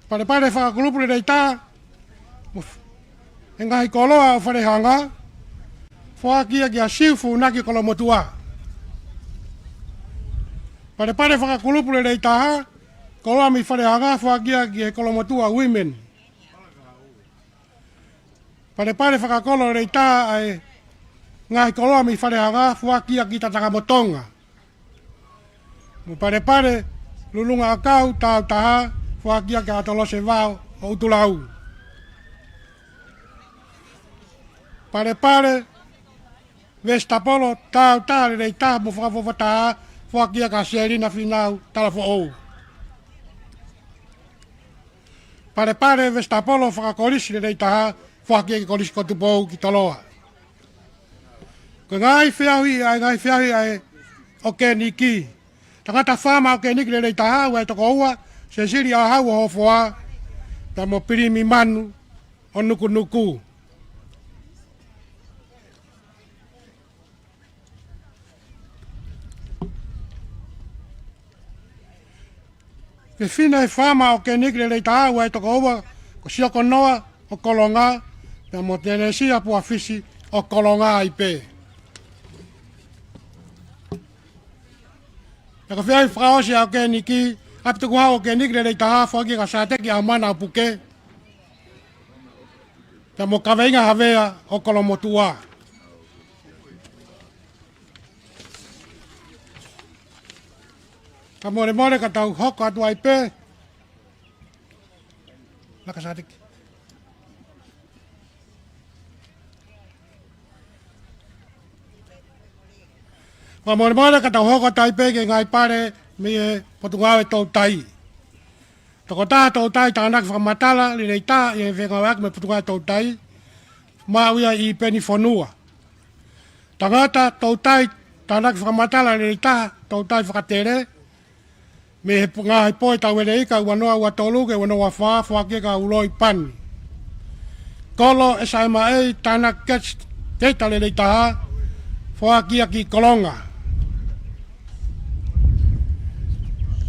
Pare whakakulupure rei tā, e ngahi koloa o wharehanga, whakia ki a siufu naki kolomotua. Pare whakakulupure rei taha, koloa mi wharehanga, whakia ki he kolomotua women. Pare whakakolo rei taha, ai ngahi koloa mi wharehanga, whakia ki tatanga motonga. Pare lulunga akau, tau taha, whakia ki atolose vau o utulau. Pare, Vestapolo, tau tāre rei tā mo whakawhawhata, whakia ka serina whinau, tala whaou. Pare, Vestapolo, whakakorisi rei tā, whakia ki korisi kotupou ki taloa. Ko ngai whiahui ai oke niki. Tangata whama oke niki rei tā, wai toko ua, se siri a hau o hofoa, ta mo pirimi manu, o nuku. Ke whina e whama o ke nikre rei taha ua e toko ua ko sioko noa o kolonga pe mo tene si apua fisi o kolonga i pē. E ka whiai whakaosi o ke niki apituku hao o ke nikre rei taha whaki ka sāteki a mana o puke pe mo kaweinga havea o kolomotua. Ka more ka tau hoko atu ai pē. Laka sātiki. Ka more ka tau hoko atu ai pē ke ngai pare mi e potungau e tau tai. Toko tā tau tai tānak whakamatala li rei tā i e whengau ak me potungau e tau tai. Mauia i peni whanua. Tangata tau tai tānak whakamatala li rei tā tau tai whakatere. Me he ngā hei poi tau ere ika ua noa ua toluke ua noa whāwhake ka uloi pani. Kolo e saima ei tāna keita le rei taha whākia ki kolonga.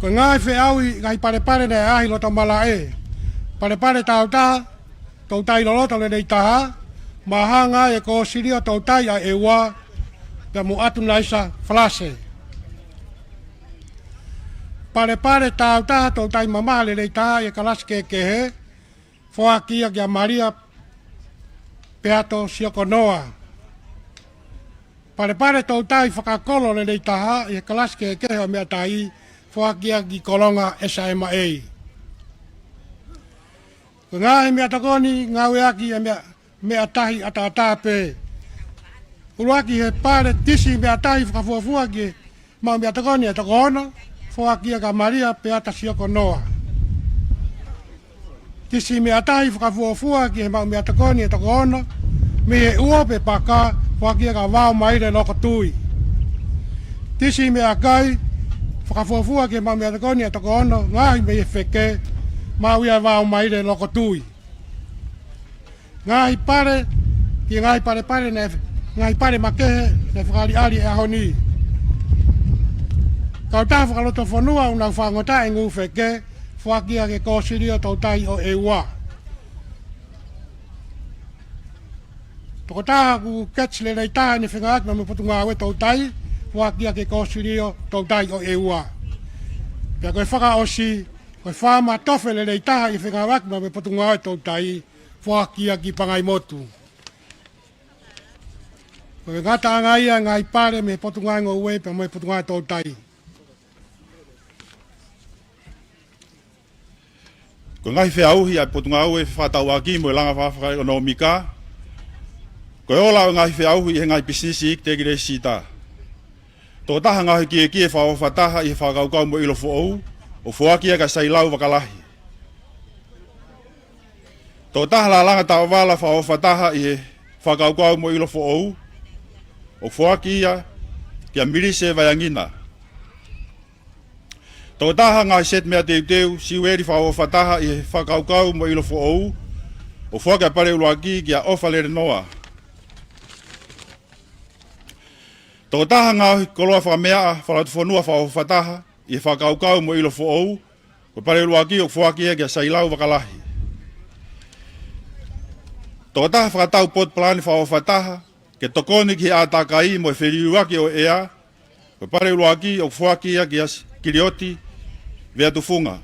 Ko ngā hei whiaui ngai pare ne ahi lota mala e. Pare tau taha, tau tai lolota le rei taha, mahanga e ko sirio tau tai a e ua, pe mu atu naisa flase. Pare tau taha tau tai mamaha le rei taha e kalaske ke he, whakia ki a Maria Peato Sioko Noa. Pare tau tai whakakolo le rei taha e kalaske ke he o mea tai, whakia ki kolonga SMA. Ngā he mea takoni, ngā weaki e mea tahi ata pe. Uruaki he pare tisi mea tai whakafuafua ki mau mea takoni e takona, whakia ka Maria pe ata sioko noa. Tisi mea tai whakafuafua ki he mau mea takoni e takona, me he ua pe paka, whakia ka wao maire loko tui. Tisi mea kai, whakafuafua ki he mau mea takoni e takona, ngahi me he wheke, mau ia wao maire loko tui. Ngahi pare, ki ngahi pare pare ne ngai pare makehe ne whakari ari e ahoni. Kau tā whakaloto whanua unau whangota e ngu wheke, whakia ke kōsirio tau tai o e ua. Toko tā ku catch le rei tā ni whengaak na me potunga awe tau tai, whakia ke kōsirio tau tai o e ua. Pia koe whaka osi, koe whama tofe le rei tā i whengaak na me potunga awe tau tai, whakia ki pangai motu. Koe ngata anga ia ngai pare me potunga ngō ue pe me potunga tau tai. Ko ngai whea uhi ai potunga ue whatau aki mo langa whawhaka ekonomika. Ko ola ngai whea uhi he ngai pisisi ik te gire sita. Tō taha ngai ki e kie whawhataha i whakaukau mo ilo fōu, o whuakia ka sailau wakalahi. Tō taha la langa tawa wala whawhataha i whakaukau mo ilo fōu, o whuakia kia mirise vaiangina. Tō taha ngai set mea teu siweri whawhataha i whakaukau mo ilo fōu, o whuakia pare uruaki kia ofa lere noa. Tō taha ngai koloa whamea whalatu whanua whawhataha i whakaukau mo ilo fōu, o pare uruaki o whuakia kia sailau wakalahi. Tō taha whakatau pot plani whawhataha, ke tokoni ki atakai mo whiriuaki o ea, ko pare uruaki o whuakia ki as kirioti vea tufunga.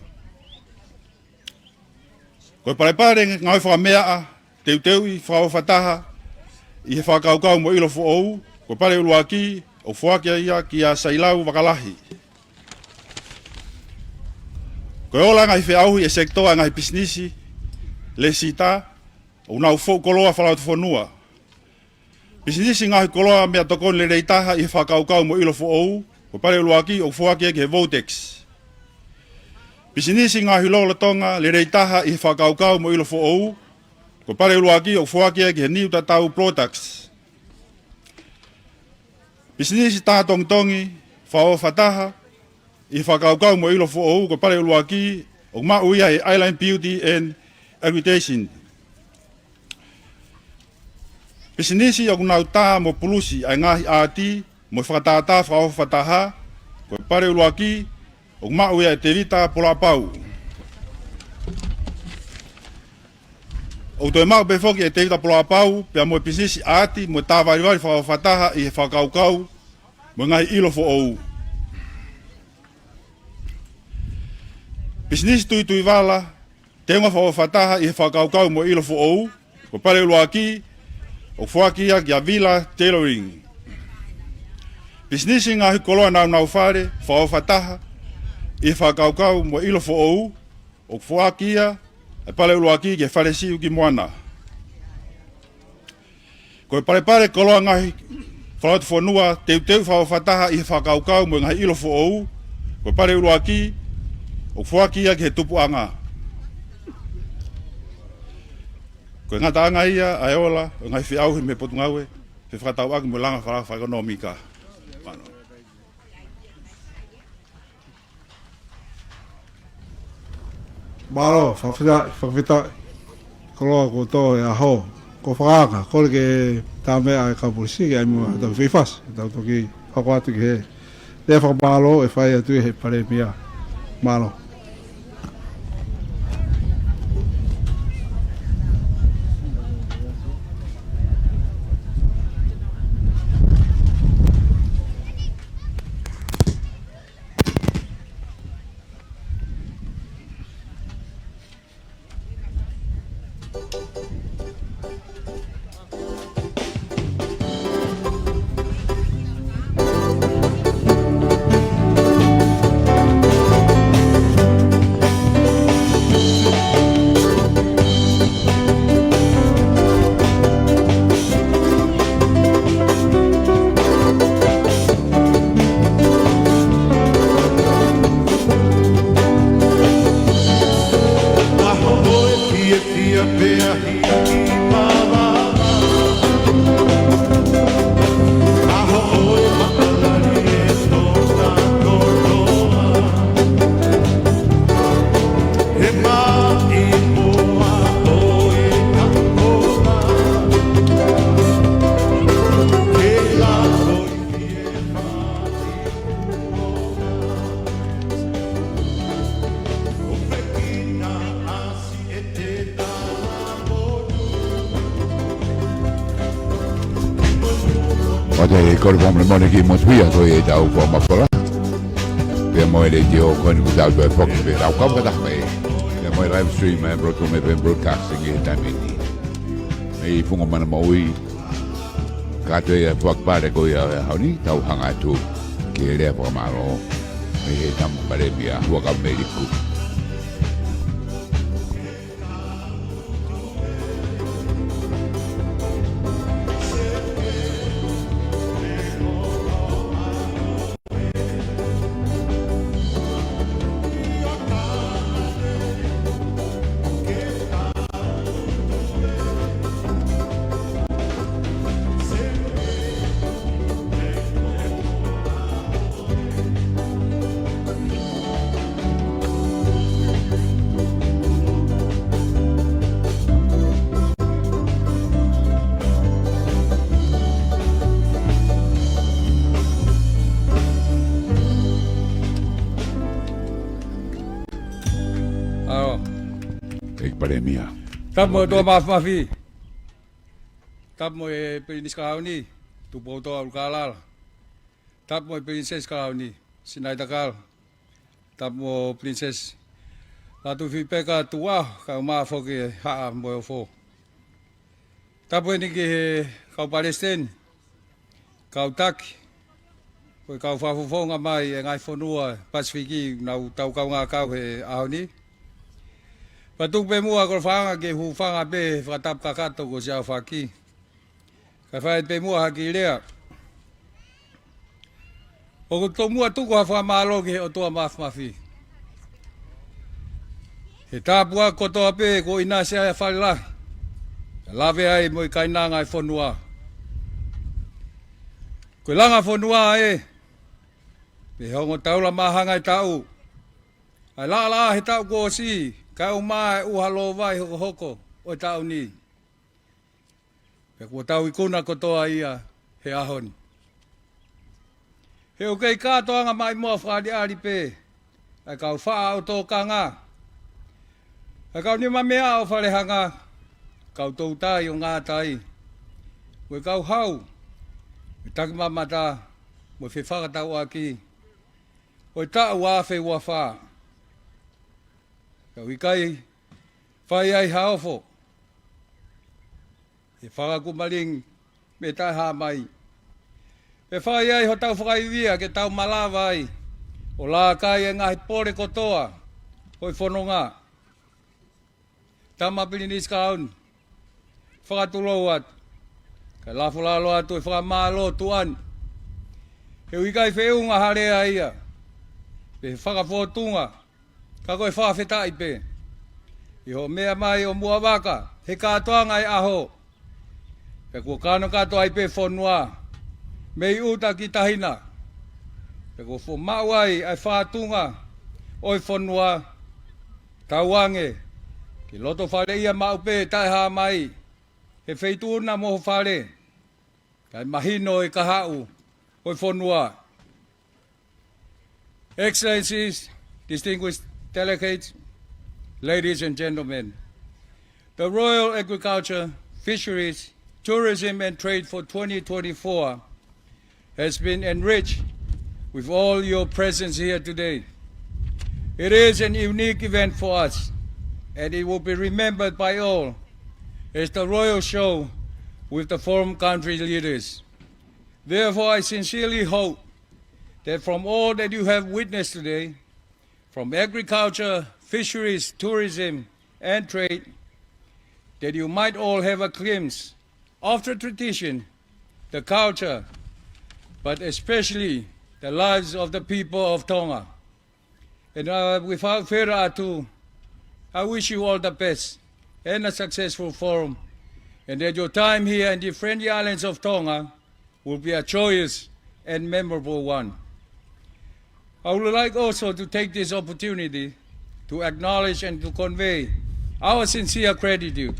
Ko pare ngai whamea teu i whawhataha i he whakaukau mo ilo fōu, ko pare uruaki o whuakia ia ki a sailau wakalahi. Ko ola ngai whiauhi e sektoa ngai pisnisi, le sita, o nau fōu koloa whalautu whanua. Pisinisi ngahi koloa mea tokon le reitaha i whakaukau mo ilo fōu, ko pare uruaki o whuakia ki he Votex. Pisinisi ngahi lola Tonga le reitaha i whakaukau mo ilo fōu, ko pare uruaki o whuakia ki he Niutatau Products. Pisinisi taha tongtongi, whawhataha i whakaukau mo ilo fōu, ko pare uruaki o mauia he Island Beauty and Accreditation. Pisinisi o kunau tā mo pulusi ai ngahi āti mo whakatātā whawhataha, ko pare uruaki o mauia e te rita polapau. O toi mau befoki e te rita polapau, pia mo pisinisi āti mo tāwariwari whawhataha i he whakaukau mo ngahi ilo fōou. Pisinisi tui wala, te unga whawhataha i he whakaukau mo ilo fōou, ko pare uruaki o whuakia ki a Villa Tailoring. Pisinisi ngahi koloa nau whare, whawhataha, i whakaukau mo ilo fōou, o whuakia, e pale uruaki ki e wharesiu ki moana. Ko e pare koloa ngahi whalautu whanua, teu whawhataha i whakaukau mo ngahi ilo fōou, ko e pare uruaki, o whuakia ki he tupu anga. Ko ngata anga ia, ai ola, o ngai whiauhi me potungaue, he whakatau aki mo langa whakanomika. Malo, whawhita, koloa ko tō e aho, ko whakaaka, kore ke tā mea e kapurisi, ke ai mua tau whiwhas, tau toki whakawatu ki he. Te whakamalo e whai atu he pare mia, malo. ko le mo le ki mo tui to e tau ko ma pola pe mo le dio ko ni tau to fok pe tau ka ka me pe mo live stream e bro to me broadcasting e tamini e fungo mana moi ka to e fok pare ko ya hauni tau hanga tu ke le po malo e tam pare bia wa ka me ku Tap mo to MAFFF. Tap mo e Princess Kauni, tupo to Alkalal. Tap mo e Princess Kauni, Sinaitakal. Tap mo Princess Latu Peka tua ka MAFFF ke ha mo fo. Tap mo ni ke kau Palestine. Kau tak. Ko kau fa fo nga mai ngai fonua Pasifiki na tau kau nga kau he auni. Patung pe mua ko fanga ke hu fanga pe fatap kakato ko sia faki. Ka fa pe mua ki lea. O ko to mua tu ko fa malo ke o to MAFFF. He tapua ko to pe ko ina sia fa la. Lave ai mo kaina ngai fonua. Ko langa fonua e. Pe hongo taula mahanga tau. Ai la he tau ko si. Kau mai uhalo vai hoko o tau ni. Pe ko tau ikuna kotoa ia he ahon. He o kei katoanga mai mua whadi ari pe. Ai kau wha o tō kanga. Ai kau ni mamea o whalehanga. Kau tau tai o ngā tai. Koe kau hau. Me taki mamata. Mo whi whakatau aki. Oi tau awhi ua wha. Kau ikai, whai ai haofo. E whakaku maling me tai ha mai. E whai ai ho tau whakaiwia ke tau malawa ai. O la kai e ngahi pore kotoa. Hoi whanonga. Tama Princess Kaun. Whakatulo at. Kai lafu lalo atu e whakamalo tuan. He ikai whiunga harea ia. Pe whakafotunga. Ka koe whawhetai pe. I ho mea mai o mua waka. He katoa ngai aho. Pe kua kano katoa i pe whonua. Mei uta ki tahina. Pe kua who mauai ai whātunga. Oi whonua. Tauange. Ki loto whare ia mau pe tai ha mai. He wheituna moho whare. Kai mahino i kahau. Oi whonua. Excellencies, distinguished delegates, ladies and gentlemen, the Royal Agriculture, Fisheries, Tourism and Trade for 2024 has been enriched with all your presence here today. It is an unique event for us, and it will be remembered by all as the royal show with the foreign country leaders. Therefore, I sincerely hope that from all that you have witnessed today, from agriculture, fisheries, tourism, and trade, that you might all have a glimpse of the tradition, the culture, but especially the lives of the people of Tonga. And without further ado, I wish you all the best and a successful forum, and that your time here in the friendly islands of Tonga will be a joyous and memorable one. I would like also to take this opportunity to acknowledge and to convey our sincere gratitude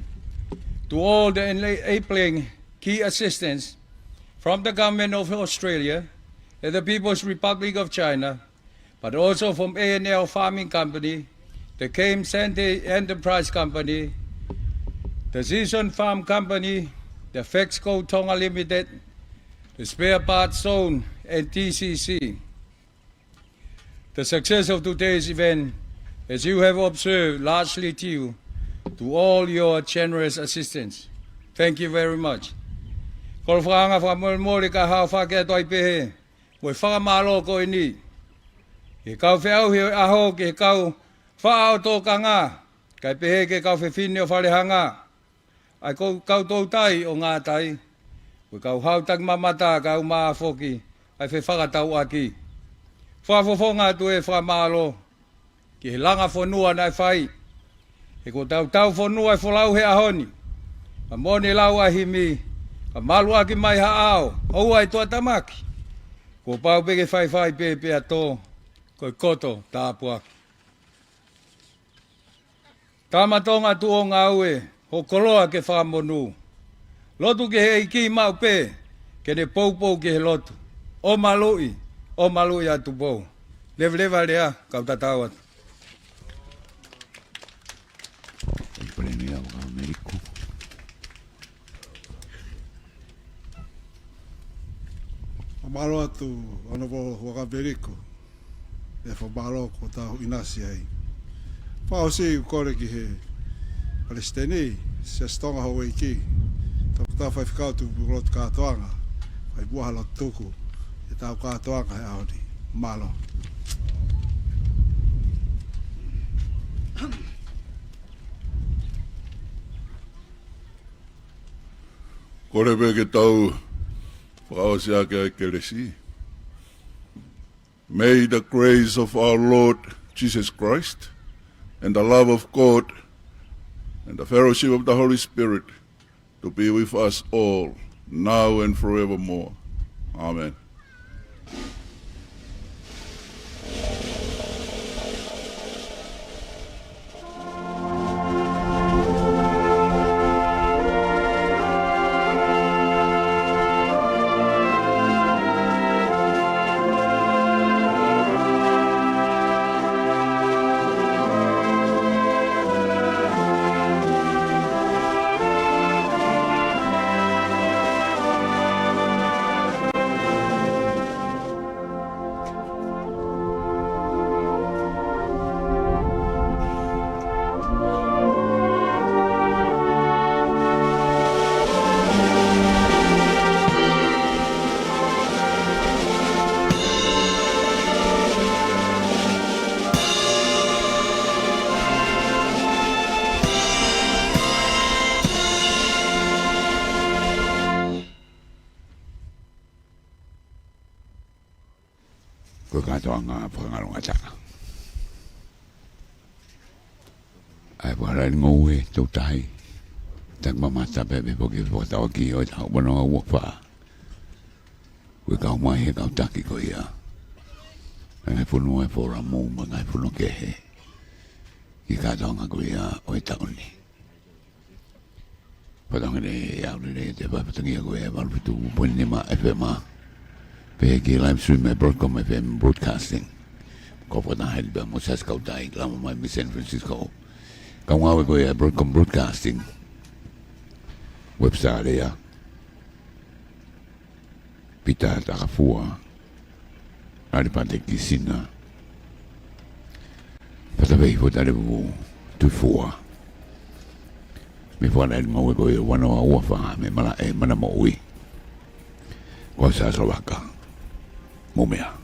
to all the enabling key assistance from the Government of Australia and the People's Republic of China, but also from A&L Farming Company, the Came Sante Enterprise Company, the Season Farm Company, the Fexco Tonga Limited, the spare parts zone, and TCC. The success of today's event, as you have observed, largely due to all your generous assistance. Thank you very much. Kol whanga whamolmoli ka hao whakea toi pehe, moi whakamalo ko ini. Ke kau whiau hi aho ke kau whaao tō ka ngā, kai pehe ke kau whiwhine o whalehanga. Ai kau tō tai o ngā tai, koe kau hau tak mamata kau maa whoki, ai whakatau aki. Whawhawhonga tu e whamalo, ki he langa whanua nai whai. He ko tau whanua e whalau he ahoni. Ka moni lau ahimi, ka malu aki mai haao, oua e tua tamaki. Ko pau peke whai pepe ato, koe koto tāpu aki. Tamatonga tu o ngā ue, ho koloa ke whamonu. Lotu ke he iki mau pe, ke ne poupou ke he lotu. O malui atu pou. Leva lea, kau tatau atu. Malo atu ana vo wakaberiko. E whamalo ko tau inasi ai. Whao si kore ki he Palestini, se stonga ho iki. Tau whai whikau tu rot kātoanga. Whai buahala tuku. E tau kātoanga he aoni. Malo. Kore peke tau whaosia ke keresi. May the grace of our Lord Jesus Christ and the love of God and the fellowship of the Holy Spirit to be with us all, now and forevermore. Amen. Ko katoanga whangaronga tana. Ai wara ngoe tau tahi. Tak mamata pepe poki whakatau ki o tau wanoa wakwa. Koe kau mai he kau taki ko ia. Ngai whunua e whora mō ma ngai whunua kehe. Ki katoanga ko ia o e tauni. Patonga ne aurere te papatangia ko ia walpitu puinima FMA. Peki live stream e Broadcom FM broadcasting. Ko pata heli ba mo sas kau tai lama mai mi San Francisco. Kau ngawe ko ia Broadcom broadcasting. Website ia. Pita takafua. Ari pate kisina. Pata vei po tare bu tu fua. Mi fora el ngawe ko ia wana wa uafa me mala e mana mo ui. Ko sa Slovaka. Mumia.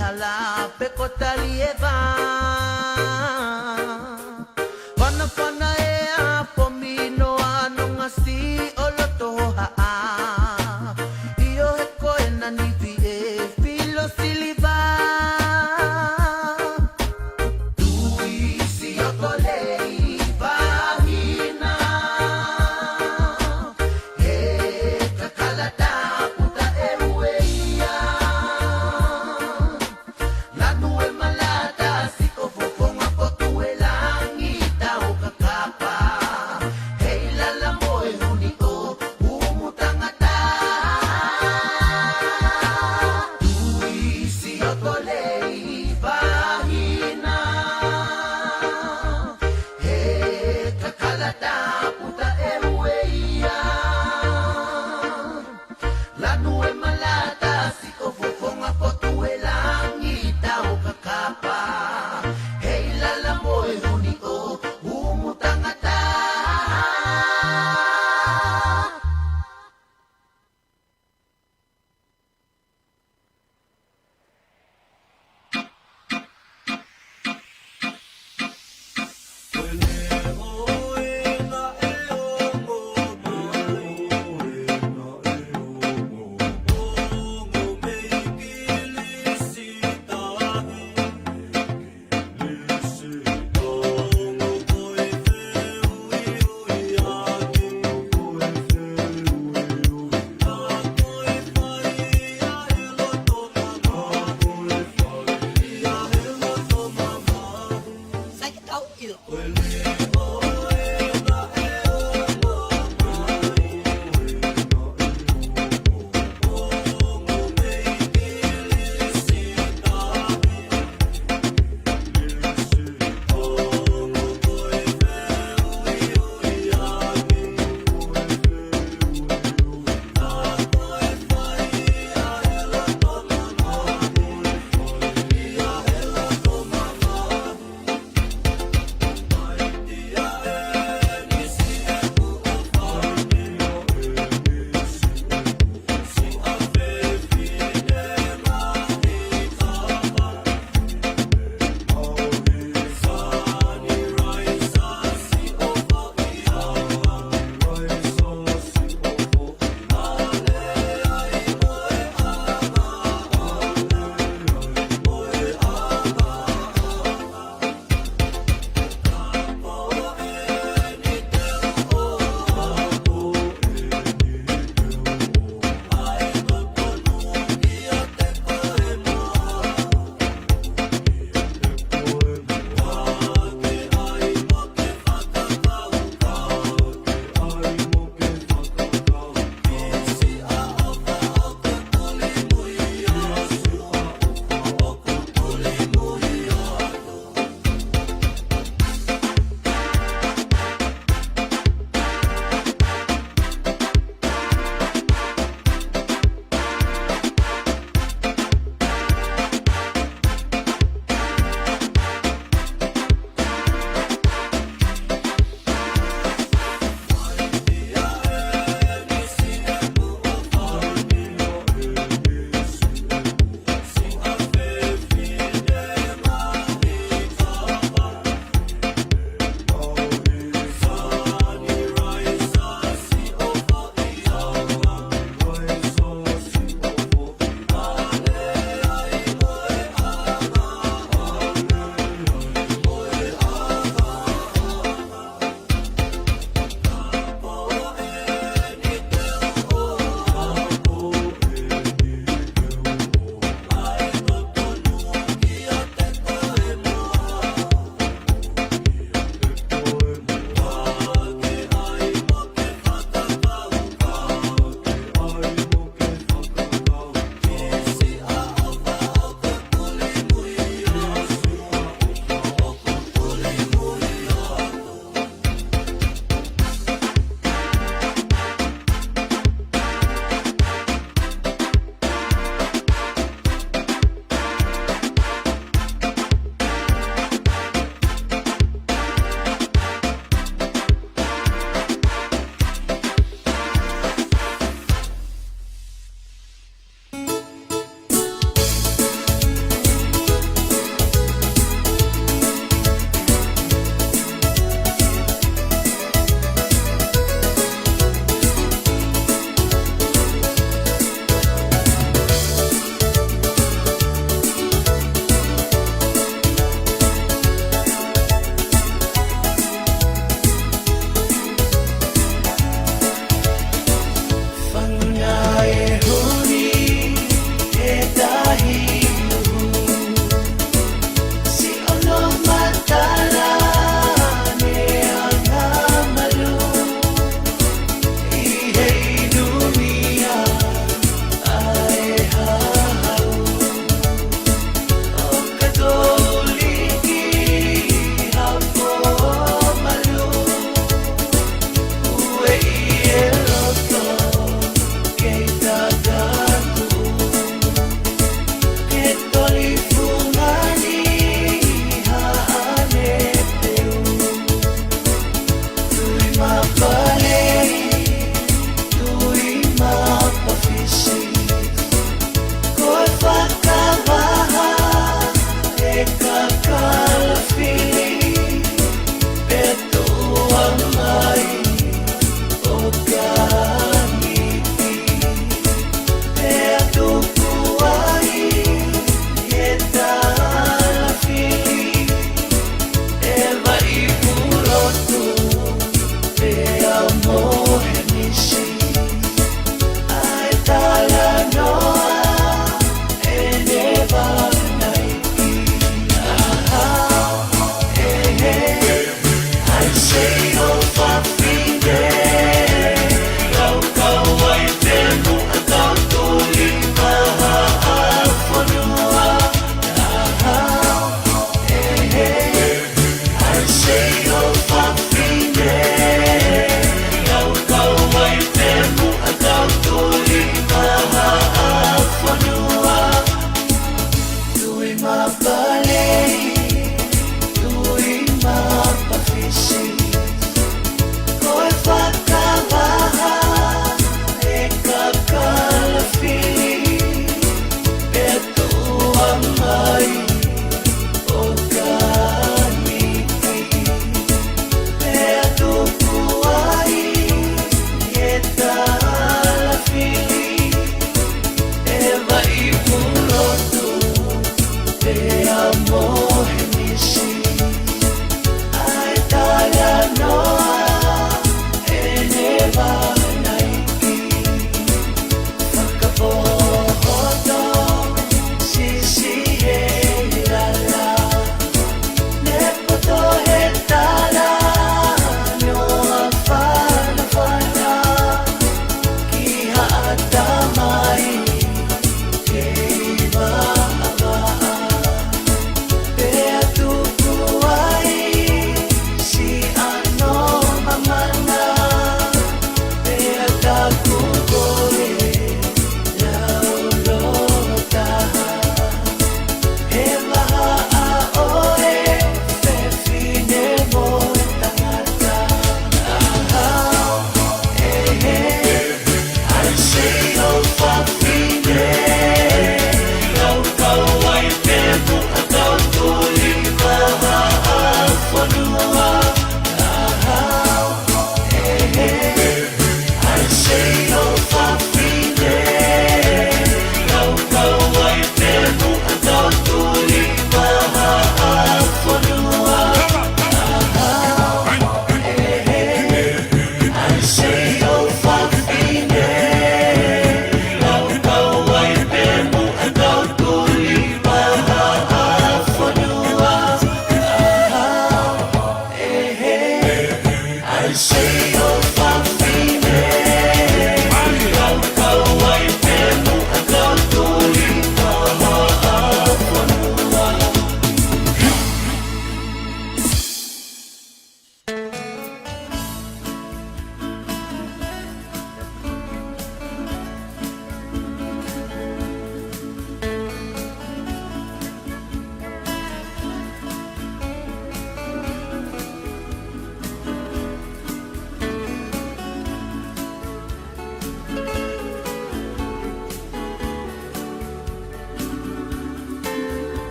hala pe kotali eva Wana e a pomino anonga si oloto ha Io he koe na nivi e filo siliva Tui si otolei vahina He kakalata puta e ueia Lanu e malata si ofo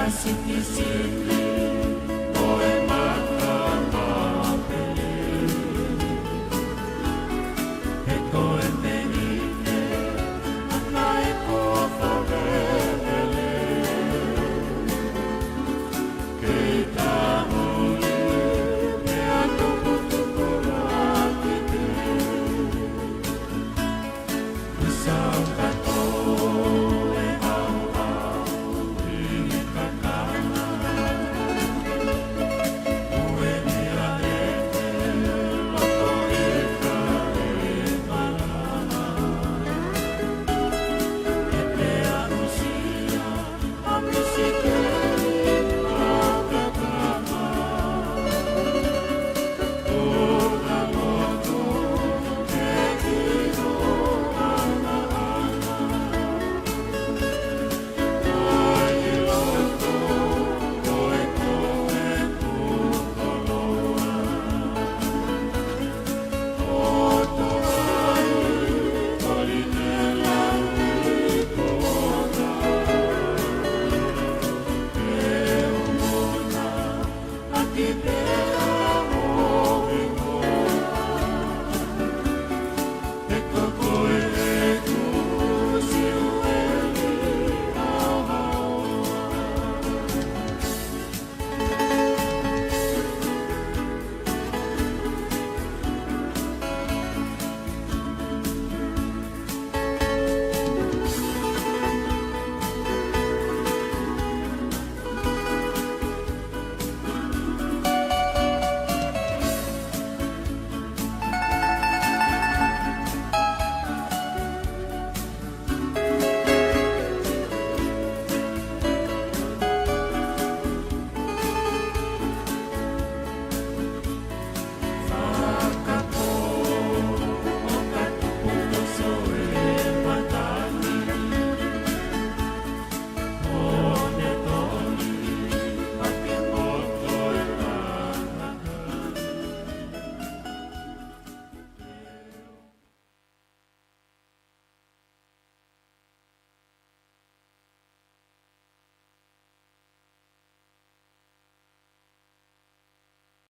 Asik di sini